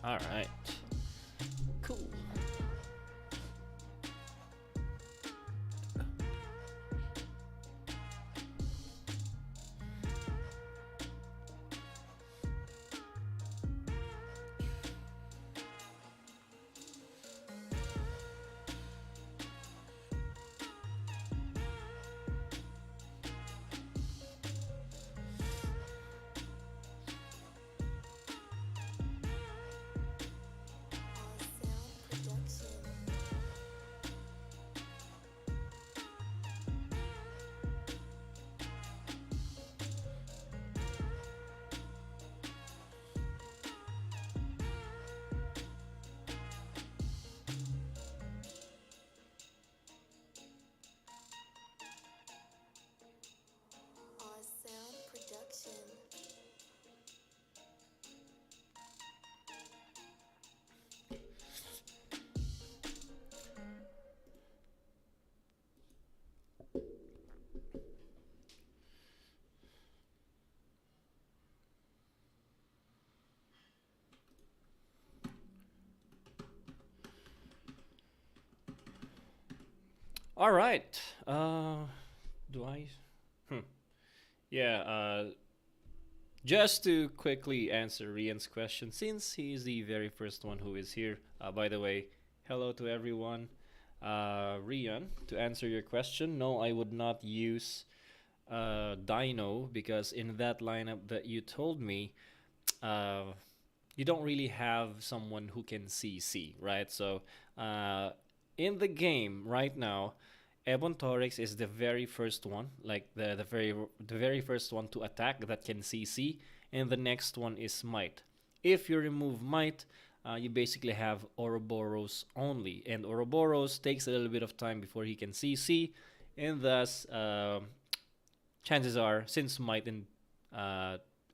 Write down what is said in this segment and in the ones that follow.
All right. Cool. All right. Do I? Hmm. Yeah. Just to quickly answer Rian's question, since he is the very first one who is here. By the way, hello to everyone. Rian, to answer your question, no, I would not use Dino because in that lineup that you told me, uh, you don't really have someone who can CC, right? So, uh, in the game right now, Ebon Torix is the very first one, like the very first one to attack that can CC, and the next one is Might. If you remove Might, you basically have Ouroboros only, and Ouroboros takes a little bit of time before he can CC, and thus chances are, since Might and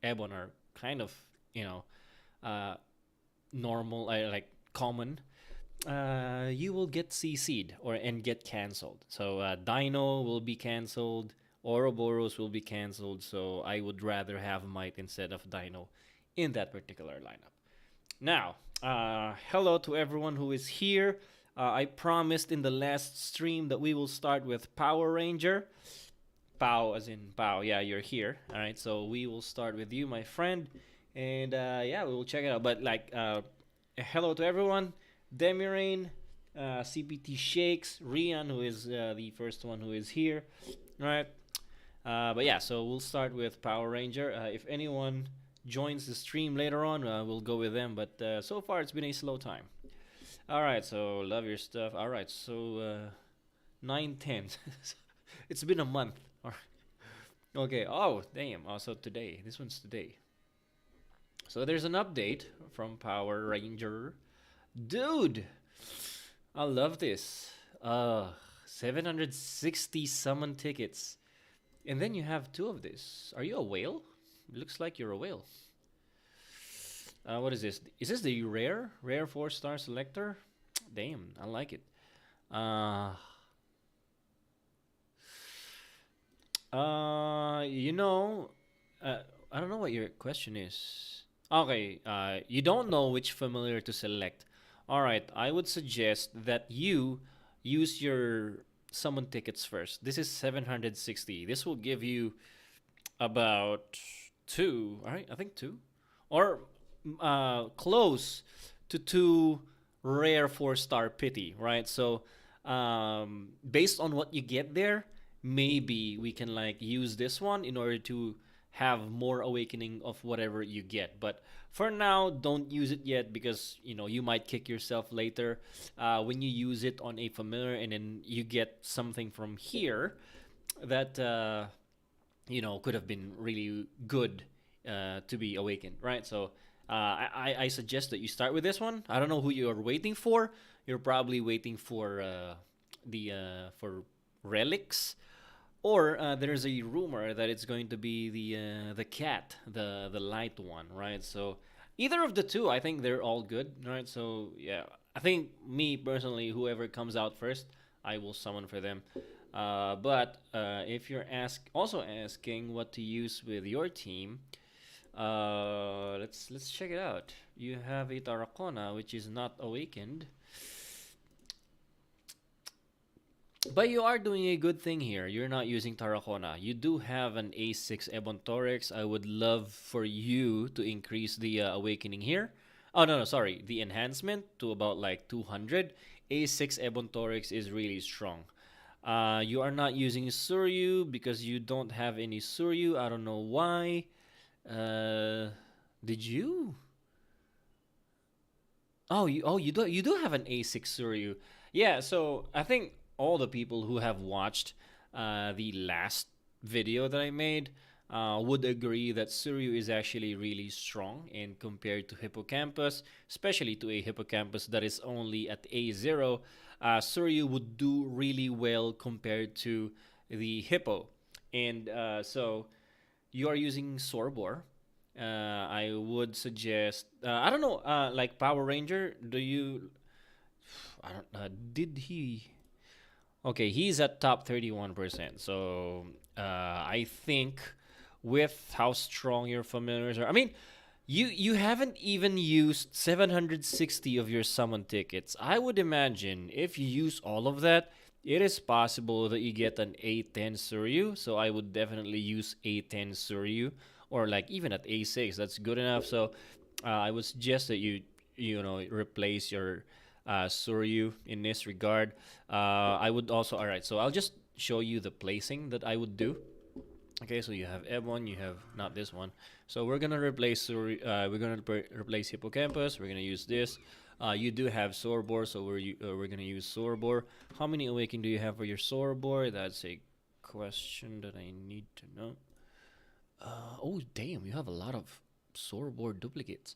Ebon are kind of you know uh, normal, like common, you will get CC'd or and get cancelled. So Dino will be cancelled, Ouroboros will be cancelled. So I would rather have Might instead of Dino in that particular lineup. Now, hello to everyone who is here. I promised in the last stream that we will start with Power Ranger. Pow, as in Pow. Yeah, you're here. All right, so we will start with you, my friend, and yeah, we will check it out. But like, hello to everyone. Demirain, CPT Shakes, Rian, who is the first one who is here. All right. But yeah, so we'll start with Power Ranger. If anyone joins the stream later on, we'll go with them. But so far, it's been a slow time. All right, so love your stuff. All right, so 9:10. It's been a month. All right. Okay. Oh, damn. Also today. This one's today. So there's an update from Power Ranger. Dude, I love this. 760 summon tickets. And then you have two of this. Are you a whale? It looks like you're a whale. What is this? Is this the rare? Rare 4-star selector? Damn, I like it. Uh, you know, uh, I don't know what your question is. Okay, you don't know which familiar to select. All right, I would suggest that you use your summon tickets first. This is 760. This will give you about two, all right? I think two, or close to two rare 4-star pity, right? So, based on what you get there, maybe we can like use this one in order to have more awakening of whatever you get. But for now, don't use it yet because you might kick yourself later when you use it on a familiar and then you get something from here that could have been really good to be awakened, right? So I suggest that you start with this one. I don't know who you're waiting for. You're probably waiting for the for relics, or there's a rumor that it's going to be the cat, the light one, right? So either of the two, I think they're all good, right? So yeah, I think me personally, whoever comes out first, I will summon for them. But if you're also asking what to use with your team, Let's check it out. You have a Tarracona, which is not awakened. But you are doing a good thing here. You're not using Tarracona. You do have an A6 Ebon Torix. I would love for you to increase the awakening here. Oh, no, no, sorry. The enhancement to about like 200. A6 Ebon Torix is really strong. You are not using Suryu because you don't have any Suryu. I don't know why. Did you? You do have an A6 Suryu. Yeah, so I think all the people who have watched the last video that I made would agree that Suryu is actually really strong and compared to Hippocampus, especially to a Hippocampus that is only at A0, Suryu would do really well compared to the Hippo. And so you are using Sorbor. I would suggest, I don't know, like Power Ranger, do you, I don't, did he? Okay, he's at top 31%. So I think with how strong your familiars are, I mean, you haven't even used 760 of your summon tickets. I would imagine if you use all of that, it is possible that you get an A10 Suryu. So I would definitely use A10 Suryu, or like even at A6, that's good enough. So I would suggest that you replace your Suryu in this regard. I would also, all right, so I'll just show you the placing that I would do. Okay, so you have Ebon, you have not this one. So we're gonna replace replace Hippocampus. We're gonna use this. You do have Sorbor, so we're gonna use Sorbor. How many awaken do you have for your Sorbor? That's a question that I need to know. Oh damn, you have a lot of Sorbor duplicates.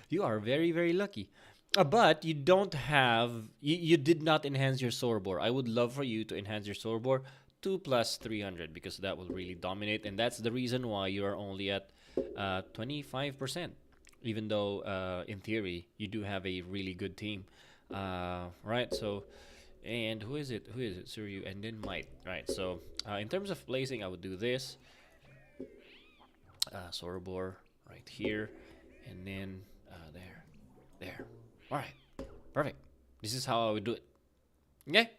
You are very, very lucky. But you don't have, you did not enhance your Sorbor. I would love for you to enhance your Sorbor 2 plus 300 because that will really dominate. And that's the reason why you are only at 25%. Even though, in theory, you do have a really good team. Right, so, and who is it? Who is it? Suryu and then Might. Right, so in terms of placing, I would do this. Sorbor right here. And then there. All right, perfect. This is how I would do it. Okay.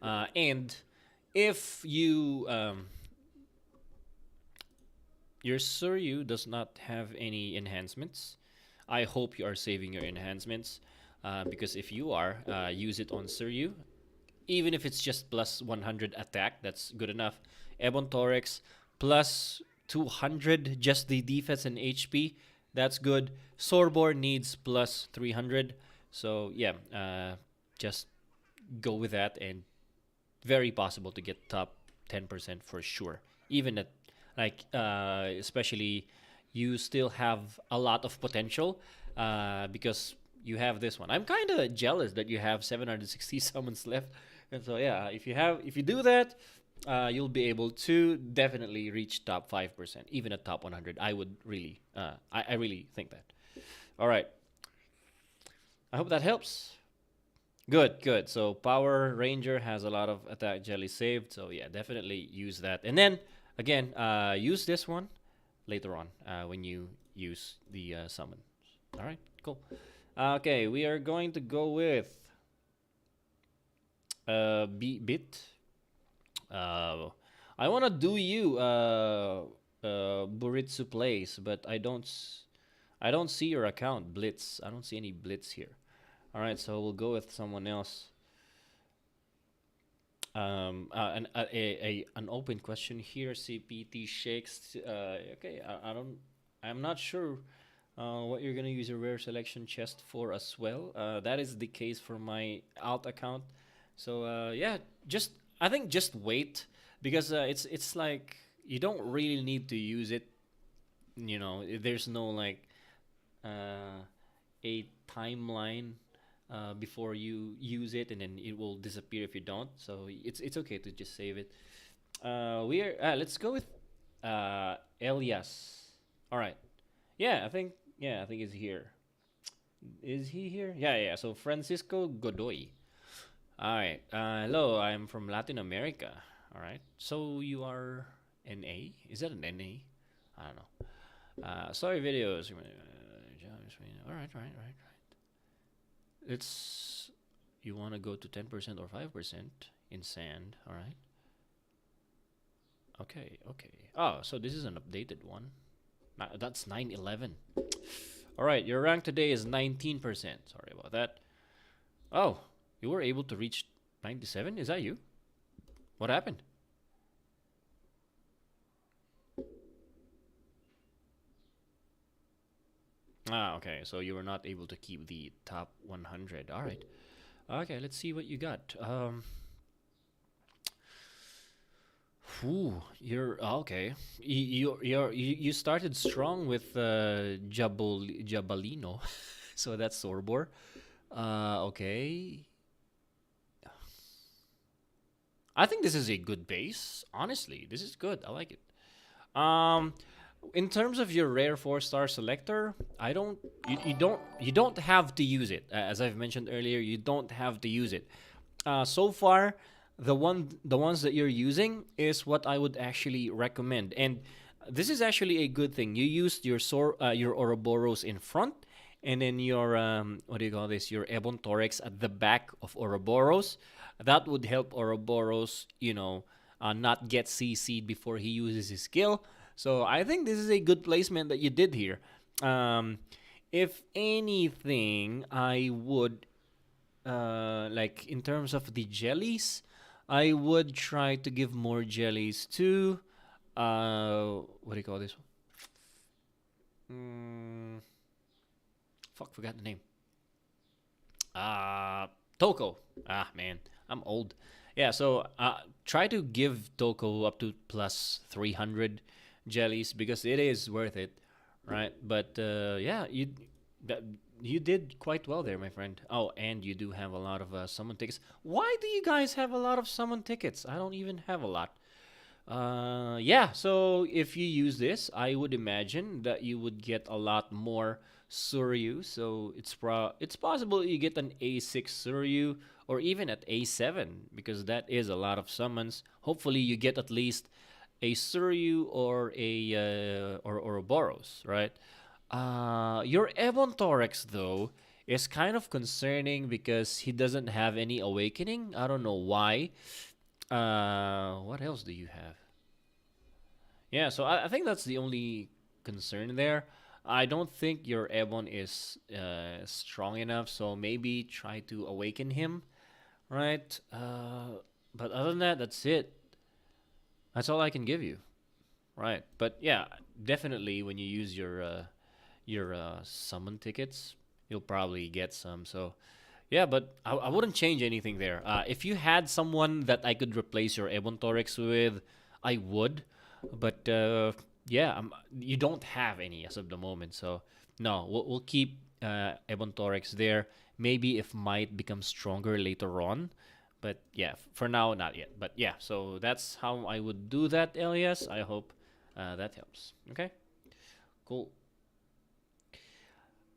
And if you your Suryu does not have any enhancements, I hope you are saving your enhancements because if you are, use it on Suryu. Even if it's just plus 100 attack, that's good enough. Ebon Torix plus 200, just the defense and HP. That's good. Sorbor needs plus 300. So, yeah, just go with that. And very possible to get top 10% for sure. Even at, like, especially you still have a lot of potential because you have this one. I'm kind of jealous that you have 760 summons left. And so, yeah, if you do that, you'll be able to definitely reach top 5%, even at top 100. I would really, I really think that. All right. I hope that helps. Good, good. So Power Ranger has a lot of attack jelly saved. So yeah, definitely use that. And then again, use this one later on when you use the summon. All right, cool. Okay, we are going to go with Bit. I want to do you Buritsu Place, but I don't see your account, Blitz. I don't see any Blitz here. All right, so we'll go with someone else. An open question here. CPT shakes. Okay, I'm not sure what you're gonna use your rare selection chest for as well. That is the case for my alt account. So yeah, I think just wait because it's like you don't really need to use it. You know, there's no like a timeline before you use it, and then it will disappear if you don't. So it's okay to just save it. Let's go with Elias. All right. I think he's here. Is he here? Yeah. So Francisco Godoy. All right. Hello, I'm from Latin America. All right. So you are NA? Is that an NA? I don't know. Sorry, videos. All right, right. It's you want to go to 10% or 5% in sand. All right. Okay. Oh, so this is an updated one. That's 911. All right, your rank today is 19%. Sorry about that. Oh, you were able to reach 97? Is that you? What happened? Ah, okay. So you were not able to keep the top 100. All right. Okay, let's see what you got. You're okay. You started strong with Jabalino, so that's Sorbor. Okay. I think this is a good base. Honestly, this is good. I like it. Um, in terms of your rare 4-star selector, I don't you don't have to use it. As I've mentioned earlier, you don't have to use it. So far, the ones that you're using is what I would actually recommend, and this is actually a good thing. You used your Ouroboros in front, and then your what do you call this? Your Ebon Torex at the back of Ouroboros. That would help Ouroboros, not get CC'd before he uses his skill. So I think this is a good placement that you did here. If anything, I would like in terms of the jellies, I would try to give more jellies to what do you call this? Fuck, forgot the name. Toko. Ah, man, I'm old. Yeah, so try to give Toko up to plus 300 jellies because it is worth it, right? But yeah, that, you did quite well there, my friend. Oh, and you do have a lot of summon tickets. Why do you guys have a lot of summon tickets? I don't even have a lot. Yeah, so if you use this, I would imagine that you would get a lot more Suryu. So it's possible you get an A6 Suryu or even at A7 because that is a lot of summons. Hopefully you get at least a Suryu or a Boros, right? Your Ebon Torex though is kind of concerning because he doesn't have any awakening. I don't know why. What else do you have? Yeah, so I think that's the only concern there. I don't think your Ebon is strong enough, so maybe try to awaken him, right? But other than that, that's it. That's all I can give you, right? But yeah, definitely when you use your summon tickets, you'll probably get some. So yeah, but I wouldn't change anything there. If you had someone that I could replace your Ebon Torex with, I would. But yeah, you don't have any as of the moment. So no, we'll keep Ebon Torex there. Maybe if Might becomes stronger later on. But yeah, for now, not yet. But yeah, so that's how I would do that, Elias. I hope that helps. Okay, cool.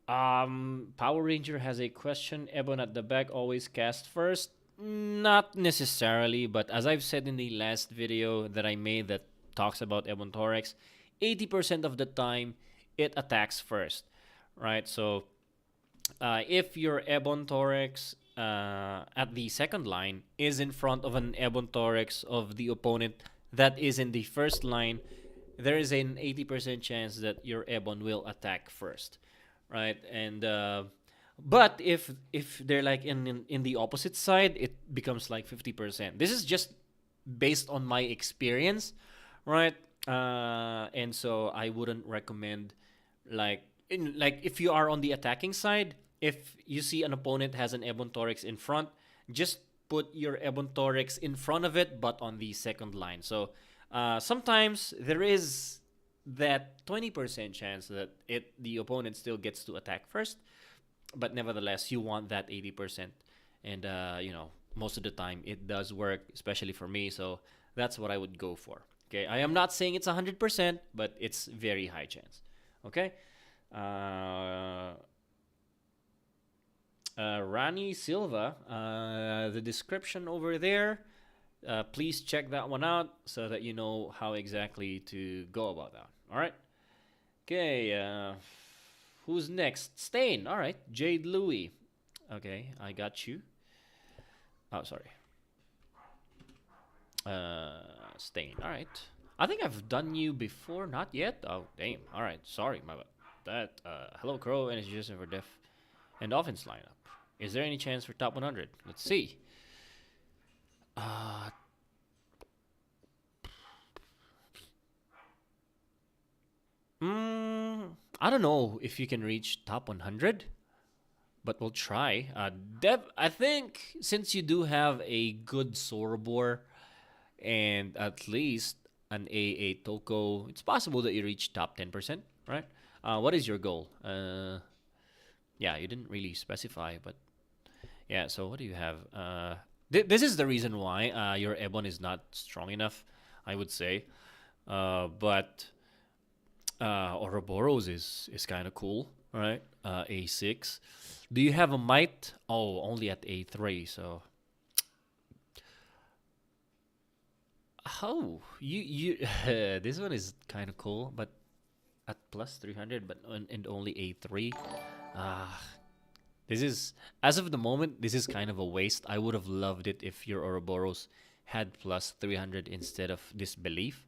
Power Ranger has a question. Ebon at the back always cast first. Not necessarily, but as I've said in the last video that I made that talks about Ebon Torex, 80% of the time it attacks first, right? So if your Ebon Torex at the second line is in front of an Ebon Torex of the opponent that is in the first line, there is an 80% chance that your Ebon will attack first, right? And but if they're like in the opposite side, it becomes like 50%. This is just based on my experience, right? And so I wouldn't recommend like if you are on the attacking side, if you see an opponent has an Ebon Torex in front, just put your Ebon Torex in front of it, but on the second line. So sometimes there is that 20% chance that the opponent still gets to attack first, but nevertheless you want that 80%, and most of the time it does work, especially for me. So that's what I would go for. Okay, I am not saying it's 100%, but it's very high chance. Okay. Rani Silva, the description over there, please check that one out so that you know how exactly to go about that. All right. Okay, who's next? Stain. All right, Jade Louie. Okay, I got you. Oh, sorry. Stain. All right. I think I've done you before. Not yet. Oh, damn. All right. Sorry, my bad. That. Hello, Crow, and it's just for Def and offense lineup. Is there any chance for top 100? Let's see. Uh, I don't know if you can reach top 100, but we'll try. I think since you do have a good Sorobor and at least an AA Toko, it's possible that you reach top 10%, right? What is your goal? Yeah, you didn't really specify, but yeah, so what do you have? This is the reason why your Ebon is not strong enough, I would say. But Ouroboros is kind of cool, right? A6. Do you have a might? Oh, only at A3, so. Oh, you this one is kind of cool, but at plus 300, but and only A3. Ah, this is, as of the moment, this is kind of a waste. I would have loved it if your Ouroboros had plus 300 instead of Disbelief.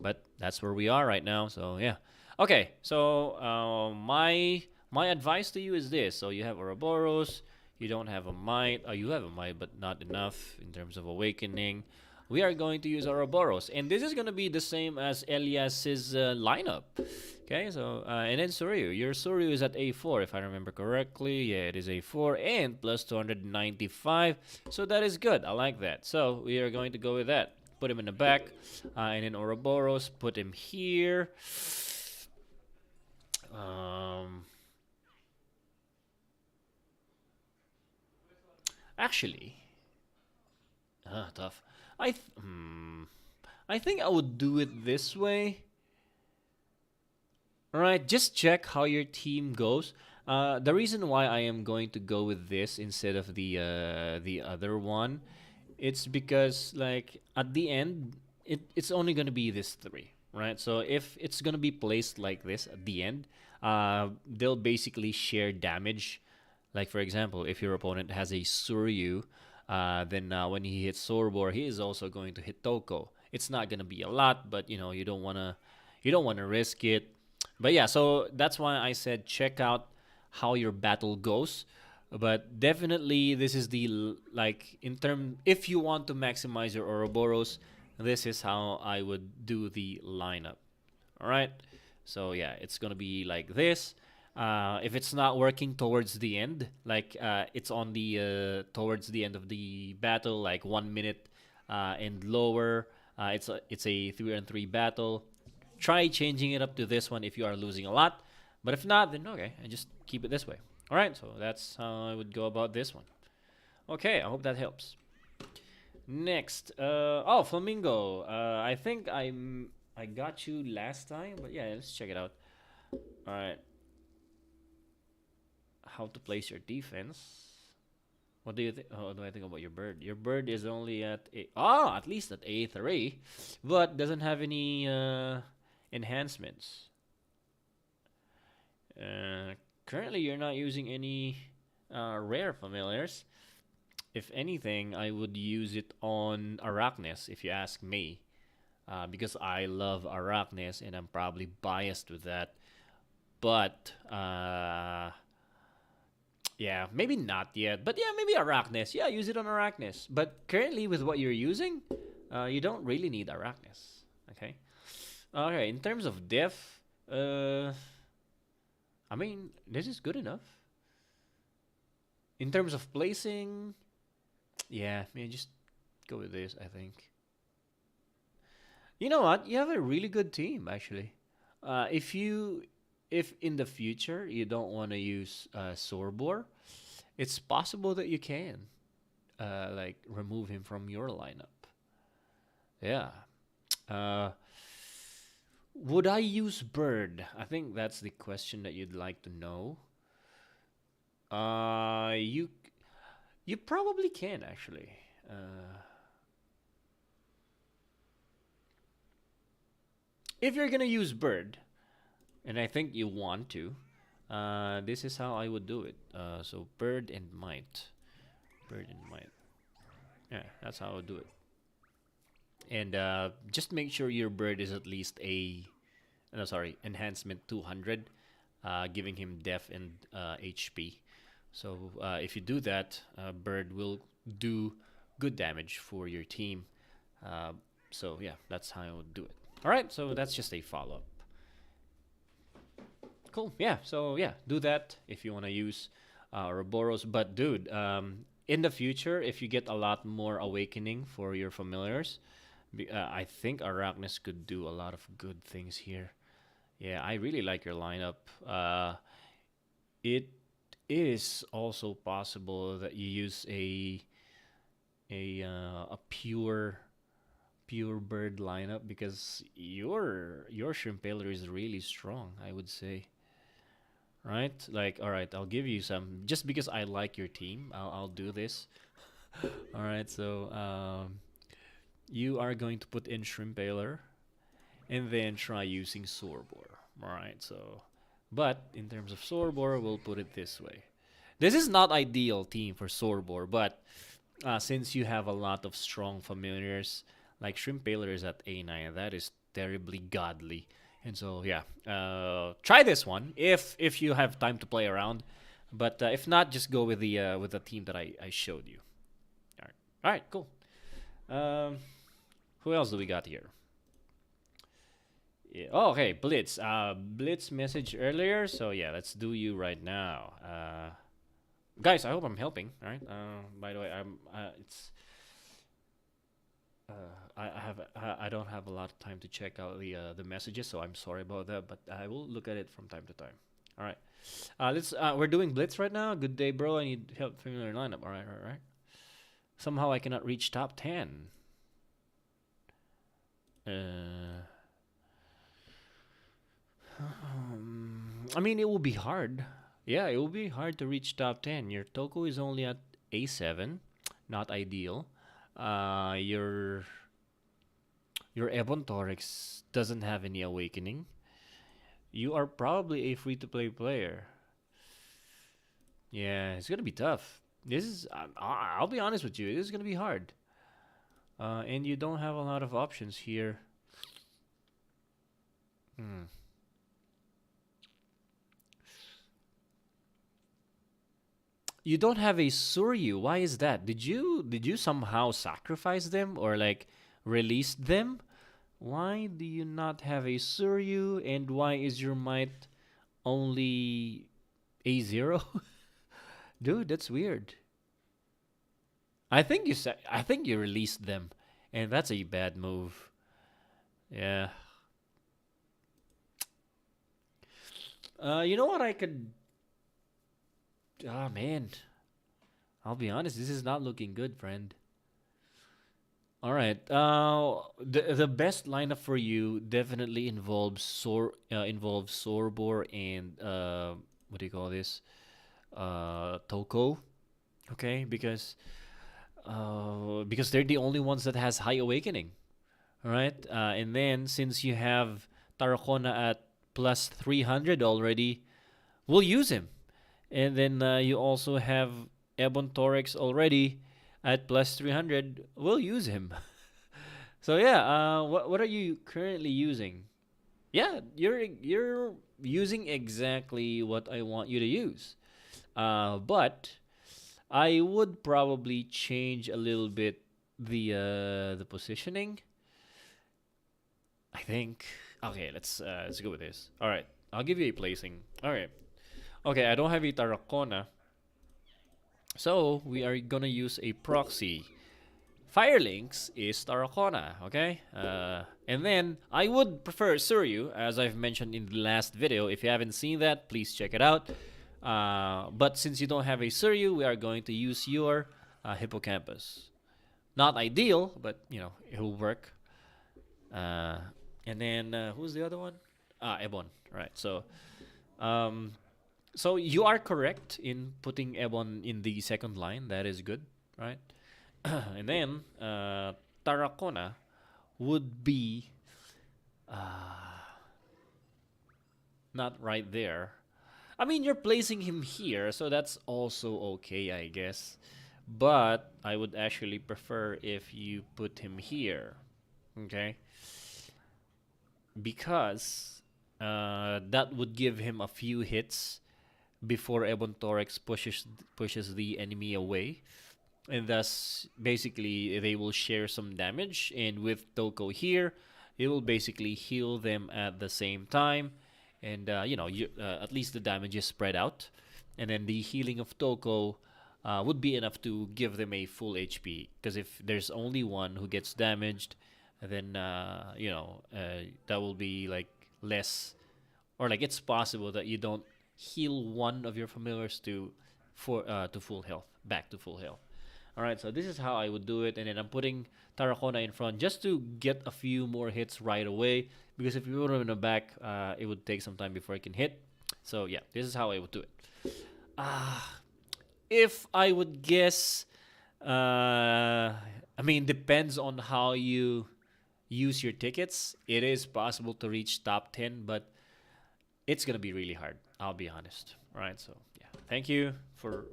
But that's where we are right now, so yeah. Okay, so my advice to you is this. So you have Ouroboros, you don't have a might. Oh, you have a might, but not enough in terms of awakening. We are going to use Ouroboros, and this is going to be the same as Elias's lineup. Okay, so and then Suryu. Your Suryu is at A4 if I remember correctly. Yeah, it is A4 and plus 295. So that is good. I like that. So we are going to go with that. Put him in the back, and then Ouroboros. Put him here. Actually, tough. I th- hmm, I think I would do it this way. All right, just check how your team goes. The reason why I am going to go with this instead of the other one, it's because like at the end, it's only gonna be this three, right? So if it's gonna be placed like this at the end, they'll basically share damage. Like for example, if your opponent has a Suryu, then when he hits Sorbor, he is also going to hit Toko. It's not gonna be a lot, but you don't wanna risk it. But yeah, so that's why I said check out how your battle goes. But definitely, this is like in term. If you want to maximize your Ouroboros, this is how I would do the lineup. All right. So yeah, it's gonna be like this. If it's not working towards the end, like it's on the towards the end of the battle, like 1 minute and lower, it's a 3-on-3 battle. Try changing it up to this one if you are losing a lot, but if not, then okay, and just keep it this way. All right, so that's how I would go about this one. Okay, I hope that helps. Next, oh, Flamingo. I think I got you last time, but yeah, let's check it out. All right, how to place your defense. What do you think? Oh, what do I think about your bird? Your bird is only at least at A3, but doesn't have any enhancements. Currently, you're not using any rare familiars. If anything, I would use it on Arachnes, if you ask me, because I love Arachnes and I'm probably biased with that. But yeah, maybe not yet. But yeah, maybe Arachnes. Yeah, use it on Arachnes. But currently, with what you're using, you don't really need Arachnes. Okay. Okay. In terms of def, I mean, this is good enough. In terms of placing, yeah, man, just go with this, I think. You know what? You have a really good team, actually. If in the future you don't want to use Sorbor, it's possible that you can, like remove him from your lineup. Yeah. Uh, would I use Bird? I think that's the question that you'd like to know. You probably can actually. If you're gonna use Bird, and I think you want to, this is how I would do it. So bird and might, bird and might. Yeah, that's how I would do it. And just make sure your bird is at least a, no, sorry, enhancement 200, giving him def and HP. So if you do that, bird will do good damage for your team. Uh, so yeah, that's how I would do it. All right, so that's just a follow up. Cool. Yeah. So yeah, do that if you want to use Ouroboros. But dude, in the future, if you get a lot more awakening for your familiars, I think Arachnis could do a lot of good things here. Yeah, I really like your lineup. It is also possible that you use a pure bird lineup because your Shrimp is really strong, I would say. Right? Like, all right, I'll give you some just because I like your team. I'll do this. All right, so you are going to put in Shrimpaler and then try using Sorbor. All right, so but in terms of Sorbor, we'll put it this way. This is not ideal team for Sorbor, but since you have a lot of strong familiars, like Shrimpaler is at A9, that is terribly godly. And so yeah, try this one if you have time to play around, but if not, just go with the team that I showed you. All right, cool. Um, who else do we got here? Yeah. Oh, okay, Blitz. Blitz message earlier, so yeah, let's do you right now. Guys, I hope I'm helping. All right. By the way, I'm. It's. I don't have a lot of time to check out the messages, so I'm sorry about that. But I will look at it from time to time. All right. Let's. We're doing Blitz right now. Good day, bro. I need help familiar lineup. All right. All right. Somehow I cannot reach top 10. I mean, it will be hard. Yeah, it will be hard to reach top 10. Your Toko is only at A7, not ideal. Your Ebon Torix doesn't have any awakening. You are probably a free-to-play player. Yeah, it's gonna be tough. This is, I'll be honest with you, this is gonna be hard. And you don't have a lot of options here. Hmm. You don't have a Suryu. Why is that? Did you somehow sacrifice them or like release them? Why do you not have a Suryu and why is your might only A0? Dude, that's weird. I think you released them and that's a bad move. Yeah. You know what I could. Ah, man. I'll be honest, this is not looking good, friend. All right. The best lineup for you definitely involves Sorbor and what do you call this? Toko. Okay, because they're the only ones that has high awakening. All right. And then since you have Tarakona at plus 300 already, we'll use him. And then you also have Ebon Torix already at plus 300. We'll use him. So yeah, what are you currently using? Yeah, you're using exactly what I want you to use. But I would probably change a little bit the positioning. I think. Okay, let's go with this. All right, I'll give you a placing. All right. Okay, I don't have a Tarakona. So we are gonna use a proxy. Firelinks is Tarakona, okay? And then I would prefer Suryu, as I've mentioned in the last video. If you haven't seen that, please check it out. But since you don't have a Suryu, we are going to use your Hippocampus. Not ideal, but you know, it will work. And then who's the other one? Ebon. Right. So you are correct in putting Ebon in the second line. That is good, right? And then Tarakona would be. not right there. I mean, you're placing him here, so that's also okay, I guess. But I would actually prefer if you put him here, okay? Because that would give him a few hits before Ebon Torex pushes the enemy away, and thus basically they will share some damage. And with Toko here, it will basically heal them at the same time, and at least the damage is spread out, and then the healing of Toko would be enough to give them a full HP. Because if there's only one who gets damaged, then that will be like less, or like it's possible that you don't heal one of your familiars to full health, back to full health. All right, so this is how I would do it, and then I'm putting Tarakona in front just to get a few more hits right away. Because if you put him in the back, it would take some time before I can hit. So yeah, this is how I would do it. If I would guess, I mean, depends on how you use your tickets. It is possible to reach top 10, but it's gonna be really hard. I'll be honest. All right, so yeah, thank you for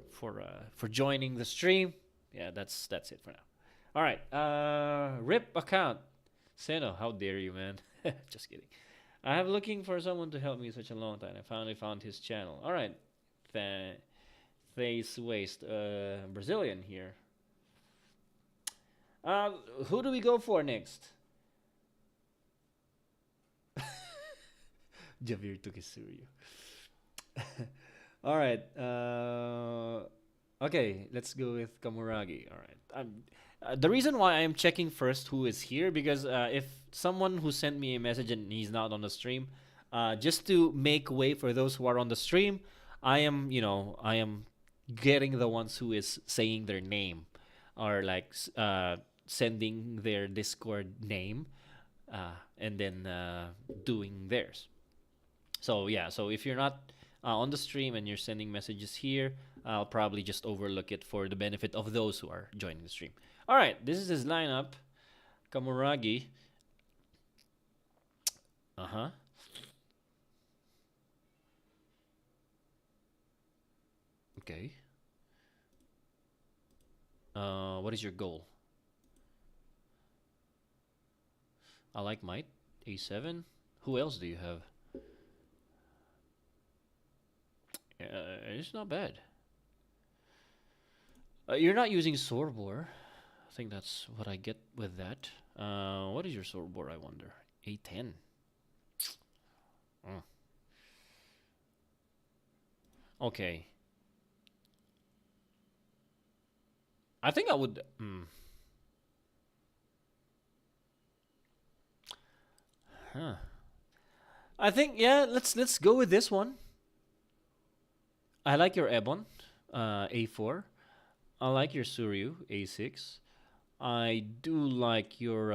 joining the stream. Yeah, that's it for now. All right, rip account. Seno, how dare you, man? Just kidding. I have looking for someone to help me such a long time. I finally found his channel. All right, face waste. Brazilian here. Who do we go for next? Javier took his Suryo. All right. Okay, let's go with Kamuragi. All right. The reason why I'm checking first who is here, because if someone who sent me a message and he's not on the stream, just to make way for those who are on the stream, I am getting the ones who is saying their name, or like sending their Discord name, and then doing theirs. So yeah, so if you're not on the stream and you're sending messages here, I'll probably just overlook it for the benefit of those who are joining the stream. All right, this is his lineup. Kamuragi. Uh-huh. Okay. What is your goal? I like might. A7. Who else do you have? It's not bad. You're not using Sorbor. I think that's what I get with that. What is your Sorbor, I wonder? A10. Mm. Okay. I think I would. Huh. I think yeah. Let's go with this one. I like your Ebon, A4. I like your Suryu, A6. I do like your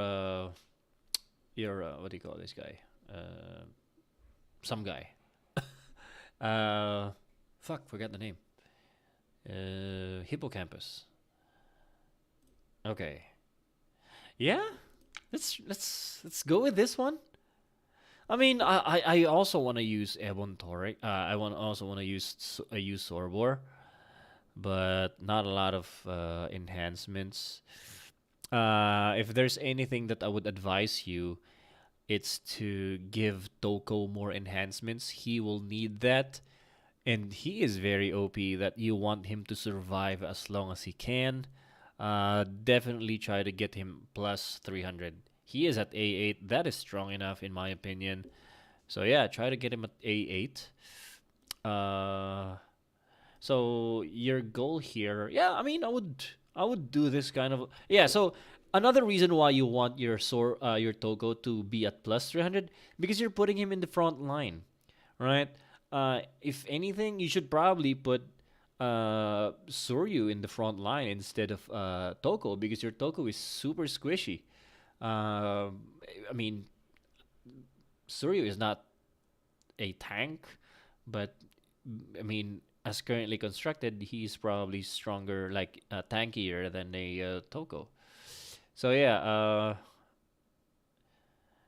what do you call this guy? Some guy. Fuck, forgot the name. Hippocampus. Okay. Yeah, let's go with this one. I mean, I also want to use Ebon Torek. I also want to use Sorbor, but not a lot of enhancements. If there's anything that I would advise you, it's to give Toko more enhancements. He will need that, and he is very OP that you want him to survive as long as he can. Definitely try to get him plus 300. He is at A8. That is strong enough, in my opinion. So yeah, try to get him at A8. So your goal here, yeah, I mean, I would do this kind of, yeah. So another reason why you want your Togo to be at plus 300, because you're putting him in the front line, right? If anything, you should probably put Soryu in the front line instead of Toko, because your Toko is super squishy. I mean, Soryu is not a tank, but I mean, as currently constructed, he's probably stronger, like tankier than a Toko. So yeah,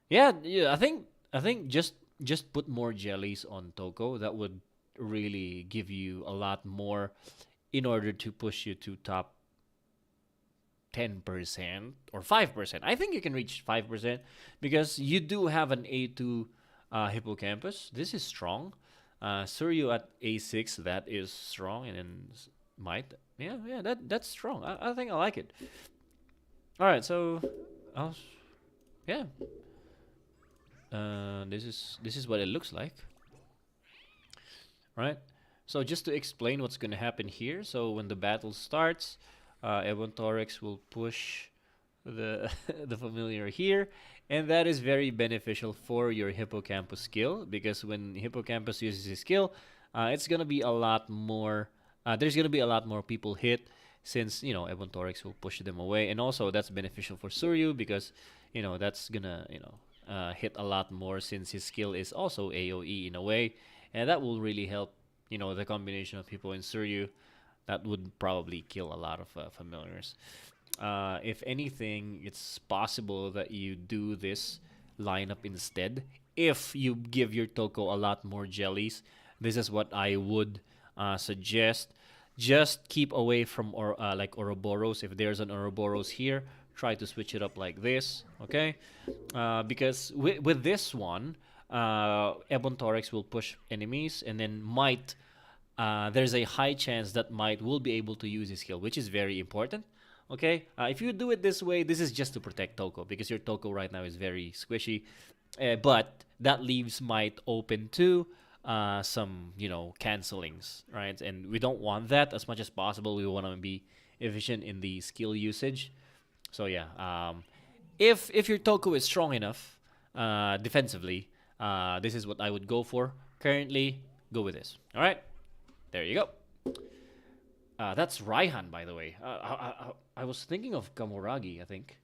yeah. I think just just put more jellies on Toko. That would really give you a lot more in order to push you to top 10% or 5%. I think you can reach 5% because you do have an A2 hippocampus. This is strong. Suryu at A6, that is strong. And then might. Yeah, yeah, that's strong. I think I like it. All right, so, I'll, yeah. This is what it looks like. Right? So just to explain what's gonna happen here. So when the battle starts, Ebontorex will push the the familiar here, and that is very beneficial for your hippocampus skill because when hippocampus uses his skill, it's gonna be a lot more. There's gonna be a lot more people hit since Ebontorex will push them away, and also that's beneficial for Suryu because that's gonna hit a lot more since his skill is also AOE in a way, and that will really help. The combination of people in Suryu, that would probably kill a lot of familiars. If anything, it's possible that you do this lineup instead. If you give your Toko a lot more jellies, this is what I would suggest. Just keep away from like Ouroboros. If there's an Ouroboros here, try to switch it up like this, okay? Because with this one, Ebontorex will push enemies and then might. There's a high chance that might will be able to use his skill, which is very important. Okay, if you do it this way, this is just to protect Toko because your Toko right now is very squishy, but that leaves might open to some cancelings, right? And we don't want that as much as possible. We want to be efficient in the skill usage. So yeah, if your Toko is strong enough defensively, this is what I would go for. Currently, go with this. All right, there you go. That's Raihan, by the way. I was thinking of Kamuragi, I think.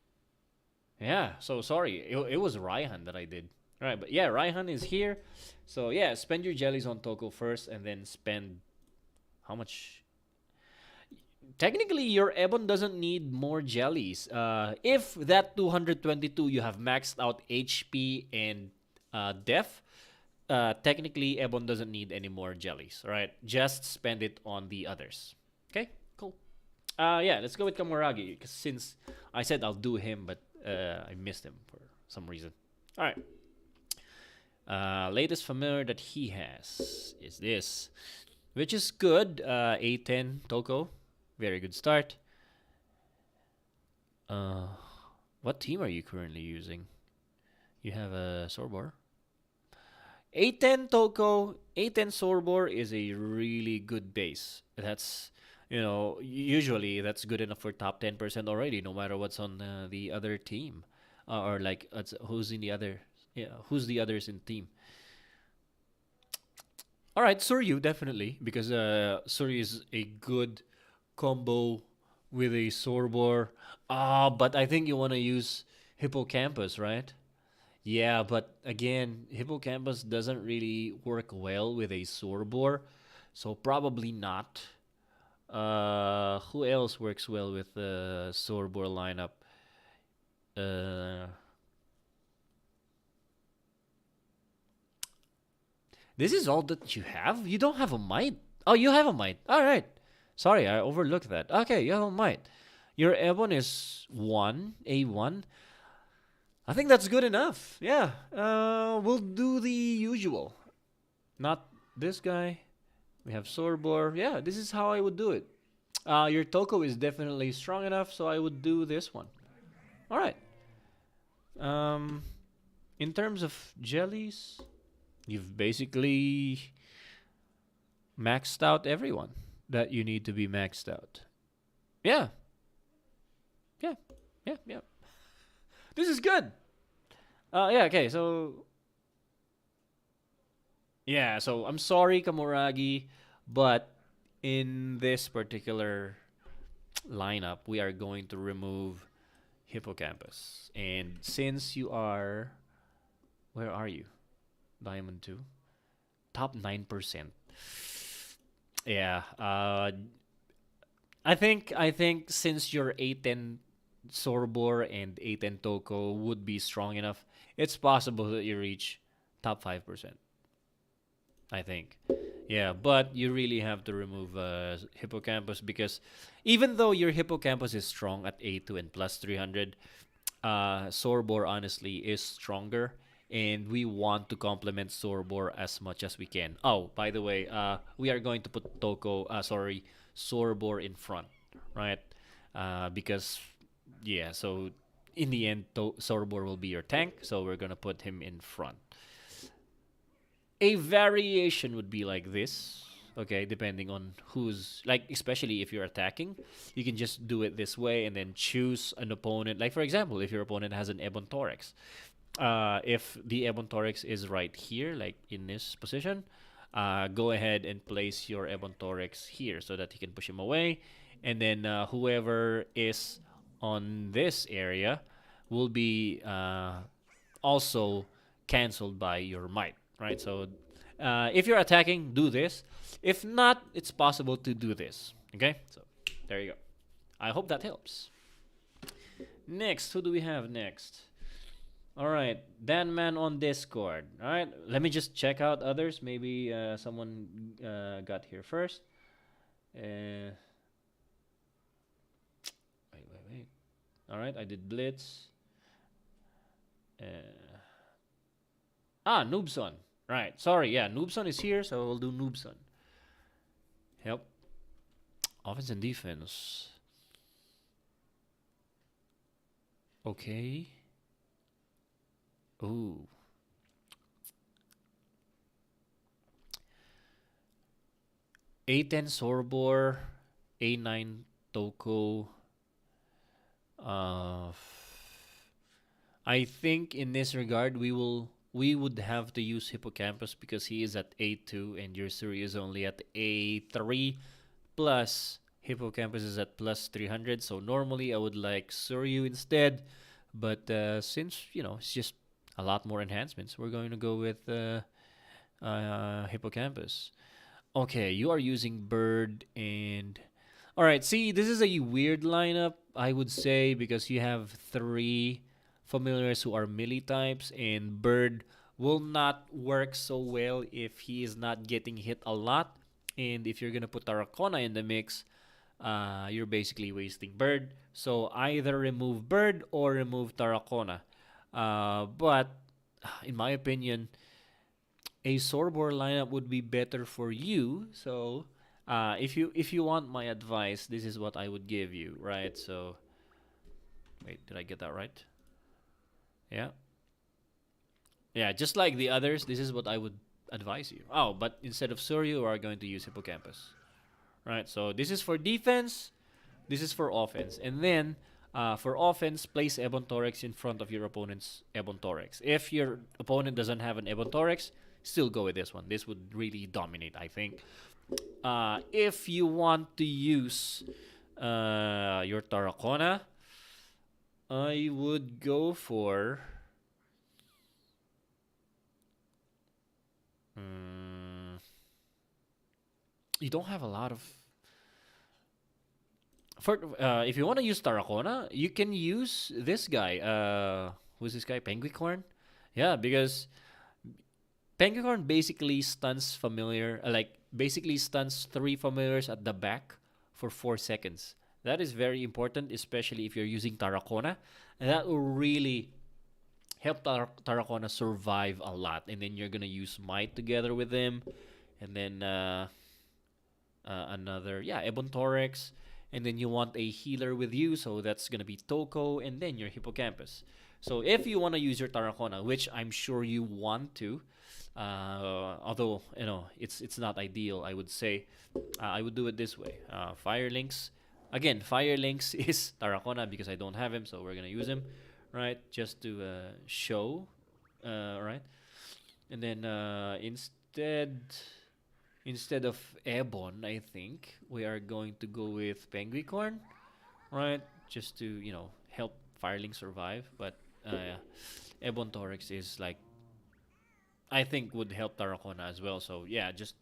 Yeah, so sorry. It was Raihan that I did. All right, but yeah, Raihan is here. So yeah, spend your jellies on Toko first and then spend how much? Technically, your Ebon doesn't need more jellies. If that 222 you have maxed out HP and Def, technically Ebon doesn't need any more jellies. All right, just spend it on the others. Okay, cool. Yeah, let's go with Kamuragi because since I said I'll do him, but I missed him for some reason. All right. Latest familiar that he has is this, which is good. A10 Toko, very good start. What team are you currently using? You have a Sorbor. A10 Toko, A10 Sorbor is a really good base. That's usually that's good enough for top 10% already, no matter what's on the other team, or like who's in the other. Yeah, who's the others in team? All right, Suryu definitely because Suryu is a good combo with a Sorbor. But I think you want to use Hippocampus, right? Yeah, but again, Hippocampus doesn't really work well with a Sorbor, so probably not. Who else works well with the Sorbor lineup? This is all that you have? You don't have a might? Oh, you have a might. All right. Sorry, I overlooked that. Okay, you have a might. Your Ebon is 1, A1. I think that's good enough. Yeah. We'll do the usual. Not this guy. We have Sorbor. Yeah, this is how I would do it. Your Toko is definitely strong enough, so I would do this one. All right. In terms of jellies, you've basically maxed out everyone that you need to be maxed out. Yeah. Yeah. Yeah. Yeah. This is good. Yeah, okay, so yeah, so I'm sorry, Kamuragi, but in this particular lineup, we are going to remove Hippocampus. And since you are, where are you? Diamond 2? Top 9%. Yeah, I think since your A10 Sorbor and A10 Toko would be strong enough, it's possible that you reach top 5%, I think. Yeah, but you really have to remove hippocampus because even though your hippocampus is strong at A2 and plus 300, Sorbor honestly is stronger, and we want to complement Sorbor as much as we can. Oh, by the way, we are going to put Sorbor in front, right? Because yeah, so in the end, Sorbor will be your tank, so we're gonna put him in front. A variation would be like this, okay, depending on who's, like, especially if you're attacking, you can just do it this way and then choose an opponent. Like, for example, if your opponent has an Ebon Thorax, if the Ebon Thorax is right here, like in this position, go ahead and place your Ebon Thorax here so that he can push him away. And then whoever is on this area will be also canceled by your might, right? So if you're attacking, do this. If not, it's possible to do this. Okay, so there you go. I hope that helps. Next, who do we have next? All right, Dan Man on Discord. All right, let me just check out others. Maybe someone got here first. Wait. All right, I did Blitz. Noobson. Right, sorry, yeah, Noobson is here, so we'll do Noobson. Yep. Offense and defense. Okay. Ooh. A10 Sorbor, A9 Toko. I think in this regard we would have to use Hippocampus because he is at A2 and your Suri is only at A3 plus Hippocampus is at plus 300. So normally I would like Suryu instead, but since it's just a lot more enhancements, we're going to go with Hippocampus. Okay, you are using Bird and... Alright, see, this is a weird lineup, I would say, because you have 3 familiars who are melee types, and Bird will not work so well if he is not getting hit a lot. And if you're going to put Tarracona in the mix, you're basically wasting Bird. So either remove Bird or remove Tarracona. But in my opinion, a Sorbor lineup would be better for you. So if you want my advice, this is what I would give you, right? So wait, did I get that right? Yeah, just like the others, this is what I would advise you. Oh, but instead of Suryu, we are going to use Hippocampus, right? So this is for defense, this is for offense, and then for offense, place Ebon Thorax in front of your opponent's Ebon Thorax. If your opponent doesn't have an Ebon Thorax, still go with this one. This would really dominate, I think. If you want to use your Tarracona, I would go for... you don't have a lot of... if you want to use Tarracona, you can use this guy. Who's this guy? Penguicorn? Yeah, because Penguicorn basically stuns basically stuns 3 familiars at the back for 4 seconds. That is very important, especially if you're using Tarracona. And that will really help Tarracona survive a lot. And then you're going to use Might together with him. And then another, Ebon Thorax. And then you want a healer with you, so that's going to be Toko. And then your Hippocampus. So if you want to use your Tarracona, which I'm sure you want to, although, it's not ideal, I would say, I would do it this way. Firelinks. Again, Firelinks is Tarracona because I don't have him, so we're going to use him, right? Just to show, right? And then instead of Ebon, I think we are going to go with Penguicorn, right? Just to, help Firelink survive. But Ebon Thorax is I think would help Tarracona as well. So yeah, just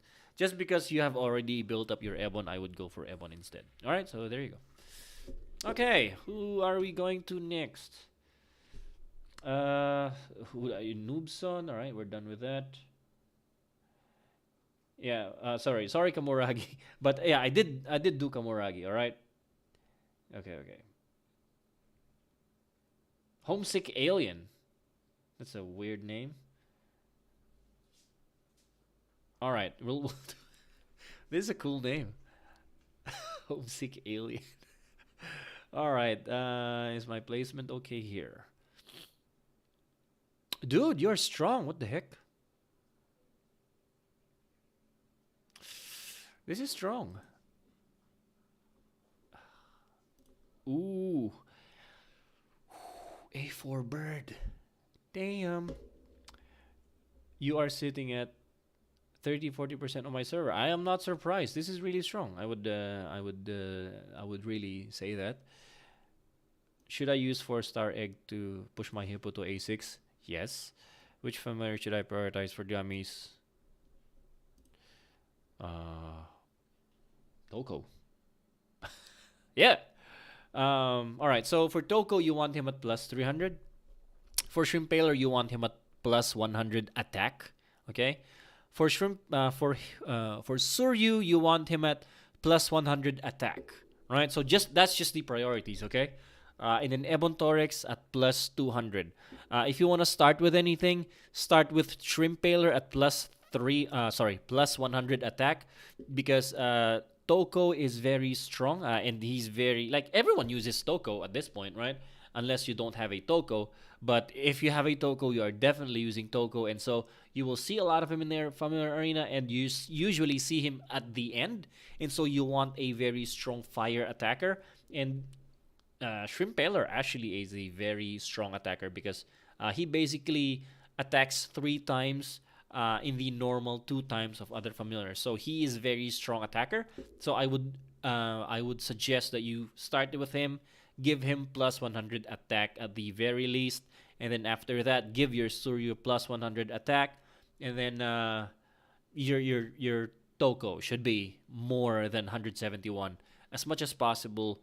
because you have already built up your Ebon, I would go for Ebon instead. All right, so there you go. Okay, who are we going to next? Uh, who are you? Noobs on. All right, we're done with that. Yeah. Sorry, Kamuragi. But yeah, I did do Kamuragi. All right. Okay, okay. Homesick Alien. That's a weird name. All right, this is a cool name. Homesick Alien. All right. Is my placement okay here? Dude, you're strong. What the heck? This is strong. Ooh. A4 bird. Damn. You are sitting at 30-40% on my server. I am not surprised. This is really strong. I would really say that. Should I use 4-star egg to push my hippo to A6? Yes. Which familiar should I prioritize for dummies? Uh, Toko. Yeah. All right. So for Toko, you want him at plus 300. For Shrimp Paler, you want him at plus 100 attack. Okay. For Suryu, you want him at plus 100 attack. Right. So that's just the priorities. Okay. And then Ebon Torex at plus 200. If you want to start with anything, start with Shrimp Paler at plus 100 attack, because Toko is very strong, and he's very, like, everyone uses Toko at this point, right? Unless you don't have a Toko. But if you have a Toko, you are definitely using Toko, and so you will see a lot of him in there from your arena, and you usually see him at the end, and so you want a very strong fire attacker. And Shrimp Paler actually is a very strong attacker, because he basically attacks 3 times in the normal 2 times of other familiars. So he is very strong attacker. So I would suggest that you start with him, give him plus 100 attack at the very least, and then after that, give your Suryu plus 100 attack, and then your Toko should be more than 171 as much as possible.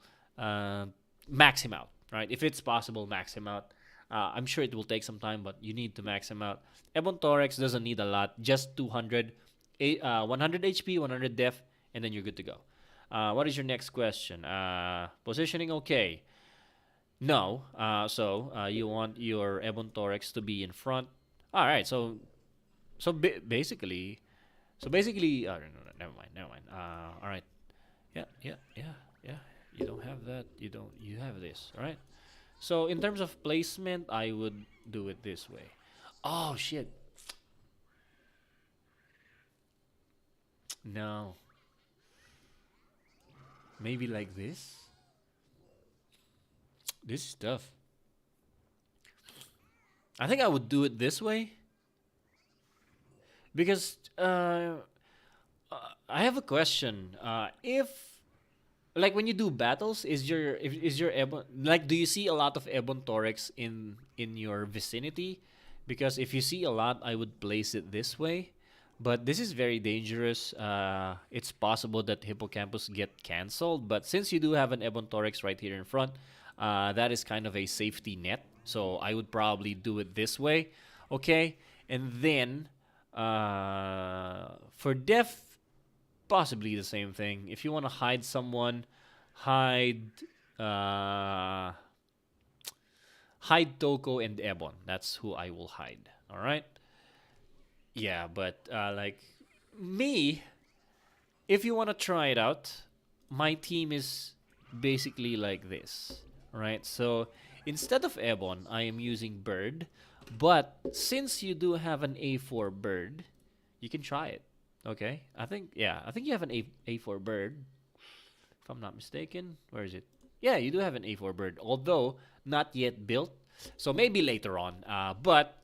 Max him out, right? If it's possible, max him out. I'm sure it will take some time, but you need to max him out. Ebon Torex doesn't need a lot, just 200, 100 HP, 100 def, and then you're good to go. What is your next question? Positioning okay? No. So you want your Ebon Torex to be in front. All right. So basically, no, never mind. All right. Yeah. You don't have that. You have this. All right. So in terms of placement, I would do it this way. Oh shit. No. Maybe like this. This is tough. I think I would do it this way, because I have a question. If, like, when you do battles, is your Ebon, like, do you see a lot of Ebon Torex in your vicinity? Because if you see a lot, I would place it this way. But this is very dangerous. It's possible that Hippocampus get cancelled. But since you do have an Ebon Torex right here in front, that is kind of a safety net. So I would probably do it this way. Okay? And then for Def, possibly the same thing. If you want to hide someone, hide hide Toko and Ebon. That's who I will hide. All right. Yeah, but like me, if you want to try it out, my team is basically like this, right? So instead of Ebon, I am using Bird, but since you do have an A4 Bird, you can try it. Okay, I think you have an A4 Bird, if I'm not mistaken. Where is it? Yeah, you do have an A4 Bird, although not yet built. So maybe later on. But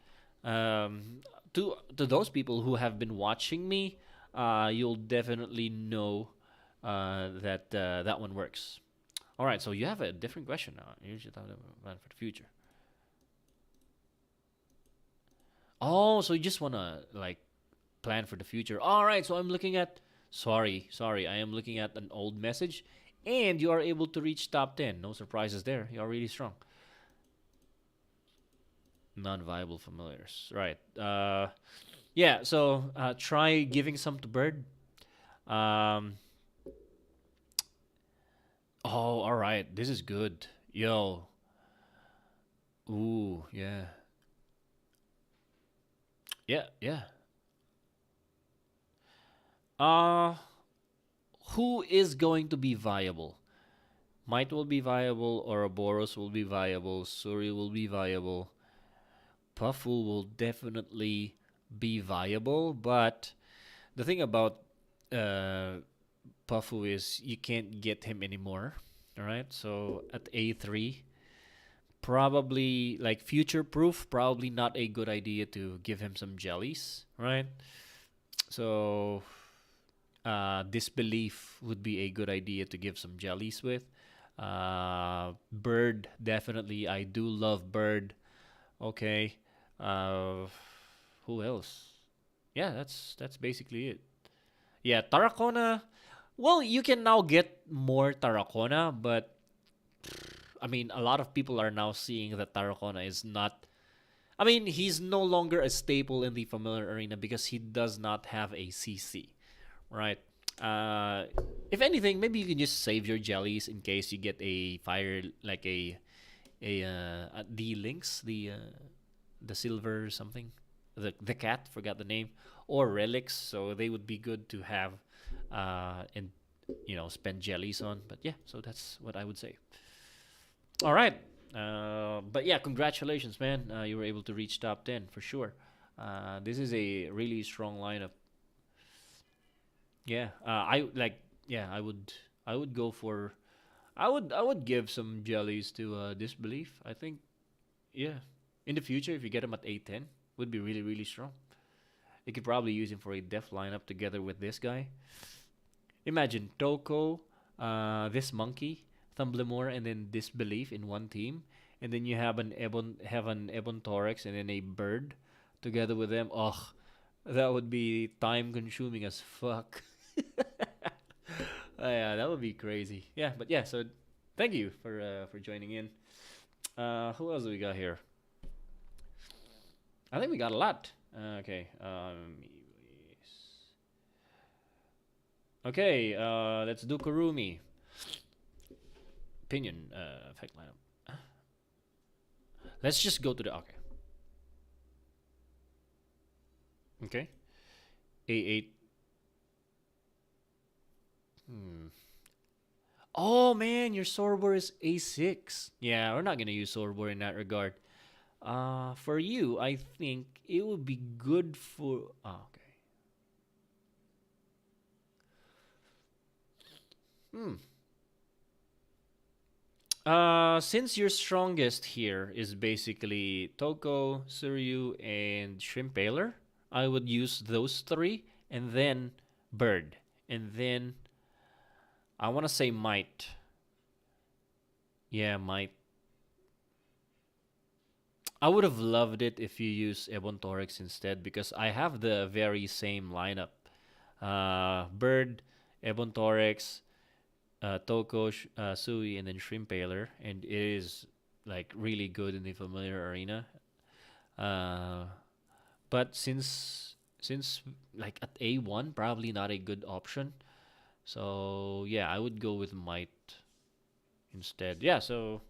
to those people who have been watching me, you'll definitely know that one works. All right, so you have a different question now. You should have a plan for the future. Oh, so you just wanna, like, plan for the future. All right, so I'm looking at. Sorry, I am looking at an old message, and you are able to reach top 10. No surprises there. You are really strong. Non-viable familiars. Right. Yeah. So try giving some to Bird. Um. Oh, all right. This is good. Yo. Ooh. Yeah. Yeah. Yeah. Uh. Who is going to be viable? Might will be viable, Ouroboros will be viable, Suri will be viable, Puffle will definitely be viable, but the thing about uh, Puffle is you can't get him anymore. All right, so at A3, probably like future proof, probably not a good idea to give him some jellies, right? So disbelief would be a good idea to give some jellies with. Bird, definitely. I do love Bird. Okay. Uh, who else? Yeah, that's basically it. Yeah, Tarracona. Well, you can now get more Tarracona, but I mean, a lot of people are now seeing that Tarracona is not. I mean, he's no longer a staple in the familiar arena because he does not have a CC, right? Uh, if anything, maybe you can just save your jellies in case you get a fire like a the links the silver something the cat forgot the name or relics, so they would be good to have and spend jellies on. But yeah, so that's what I would say. All right. But yeah, congratulations, man. You were able to reach top 10 for sure. This is a really strong lineup. Yeah, I like. Yeah, I would go for. I would give some jellies to Disbelief. I think. Yeah, in the future, if you get him at A10, would be really really strong. You could probably use him for a def lineup together with this guy. Imagine Toko, this monkey, Thumblemore, and then Disbelief in one team, and then you have an Ebon Thorax and then a bird together with them. Ugh, that would be time consuming as fuck. Yeah, that would be crazy. Yeah, but yeah. So, thank you for joining in. Who else do we got here? I think we got a lot. Okay. Okay. Let's do Kurumi. Opinion. Effect lineup. Let's just go to the okay. Okay. A8. Hmm. Oh man, your Sorbor is A6. Yeah, we're not gonna use Sorbor in that regard. For you, I think it would be good for. Oh, okay. Hmm. Since your strongest here is basically Toko, Suryu, and Shrimp Paler, I would use those three, and then Bird, and then I want to say Might. Yeah, Might. I would have loved it if you use Ebon Torix instead because I have the very same lineup. Bird, Ebon Torix, Toko, Sui, and then Shrimp Paler, and it is like really good in the familiar arena. Uh, but since like at A1, probably not a good option. So yeah, I would go with Might instead. Yeah, so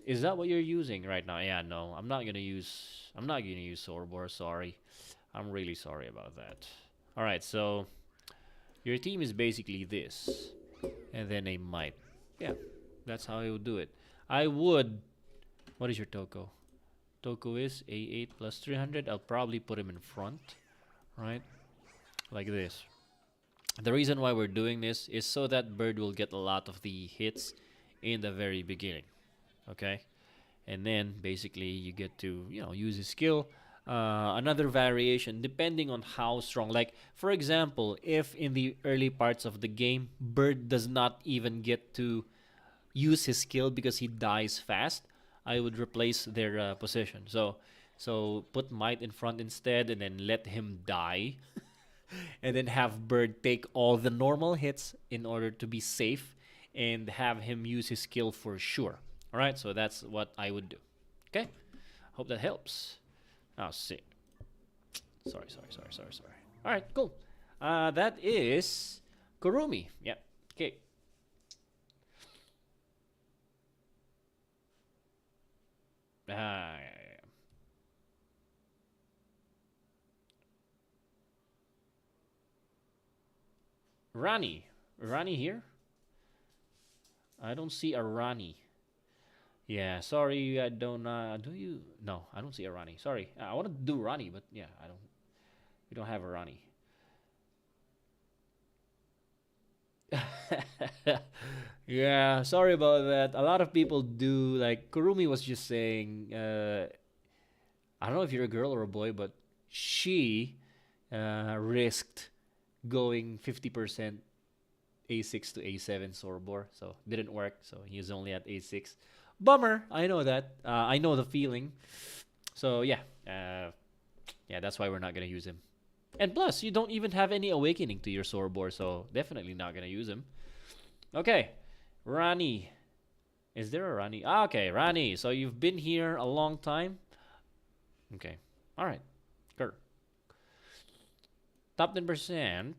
is that what you're using right now? Yeah, no, I'm not gonna use Sorbor, sorry. I'm really sorry about that. Alright, so your team is basically this. And then a Might. Yeah, that's how I would do it. I would what is your Toko? Toko is A8 plus 300. I'll probably put him in front, right? Like this. The reason why we're doing this is so that Bird will get a lot of the hits in the very beginning. Okay? And then basically you get to, use his skill. Another variation depending on how strong. Like, for example, if in the early parts of the game, Bird does not even get to use his skill because he dies fast, I would replace their position. So put Might in front instead, and then let him die, and then have Bird take all the normal hits in order to be safe, and have him use his skill for sure. All right, so that's what I would do. Okay. Hope that helps. Oh, see. Sorry. All right, cool. That is Kurumi. Yep. Okay. Yeah. Ronnie. Ronnie here? I don't see a Ronnie. Yeah, sorry, I don't. Do you? No, I don't see a Ronnie. Sorry, I want to do Ronnie, but yeah, I don't. We don't have a Ronnie. Yeah, sorry about that. A lot of people do. Like Kurumi was just saying. I don't know if you're a girl or a boy, but she risked going 50% A6 to A7 Sorbor, so didn't work. So he's only at A6. Bummer. I know that. I know the feeling. So yeah, yeah, that's why we're not gonna use him. And plus, you don't even have any awakening to your Sorbor, so definitely not gonna use him. Okay, Rani. Is there a Rani? Ah, okay, Rani. So you've been here a long time. Okay, all right, cool. Top 10%.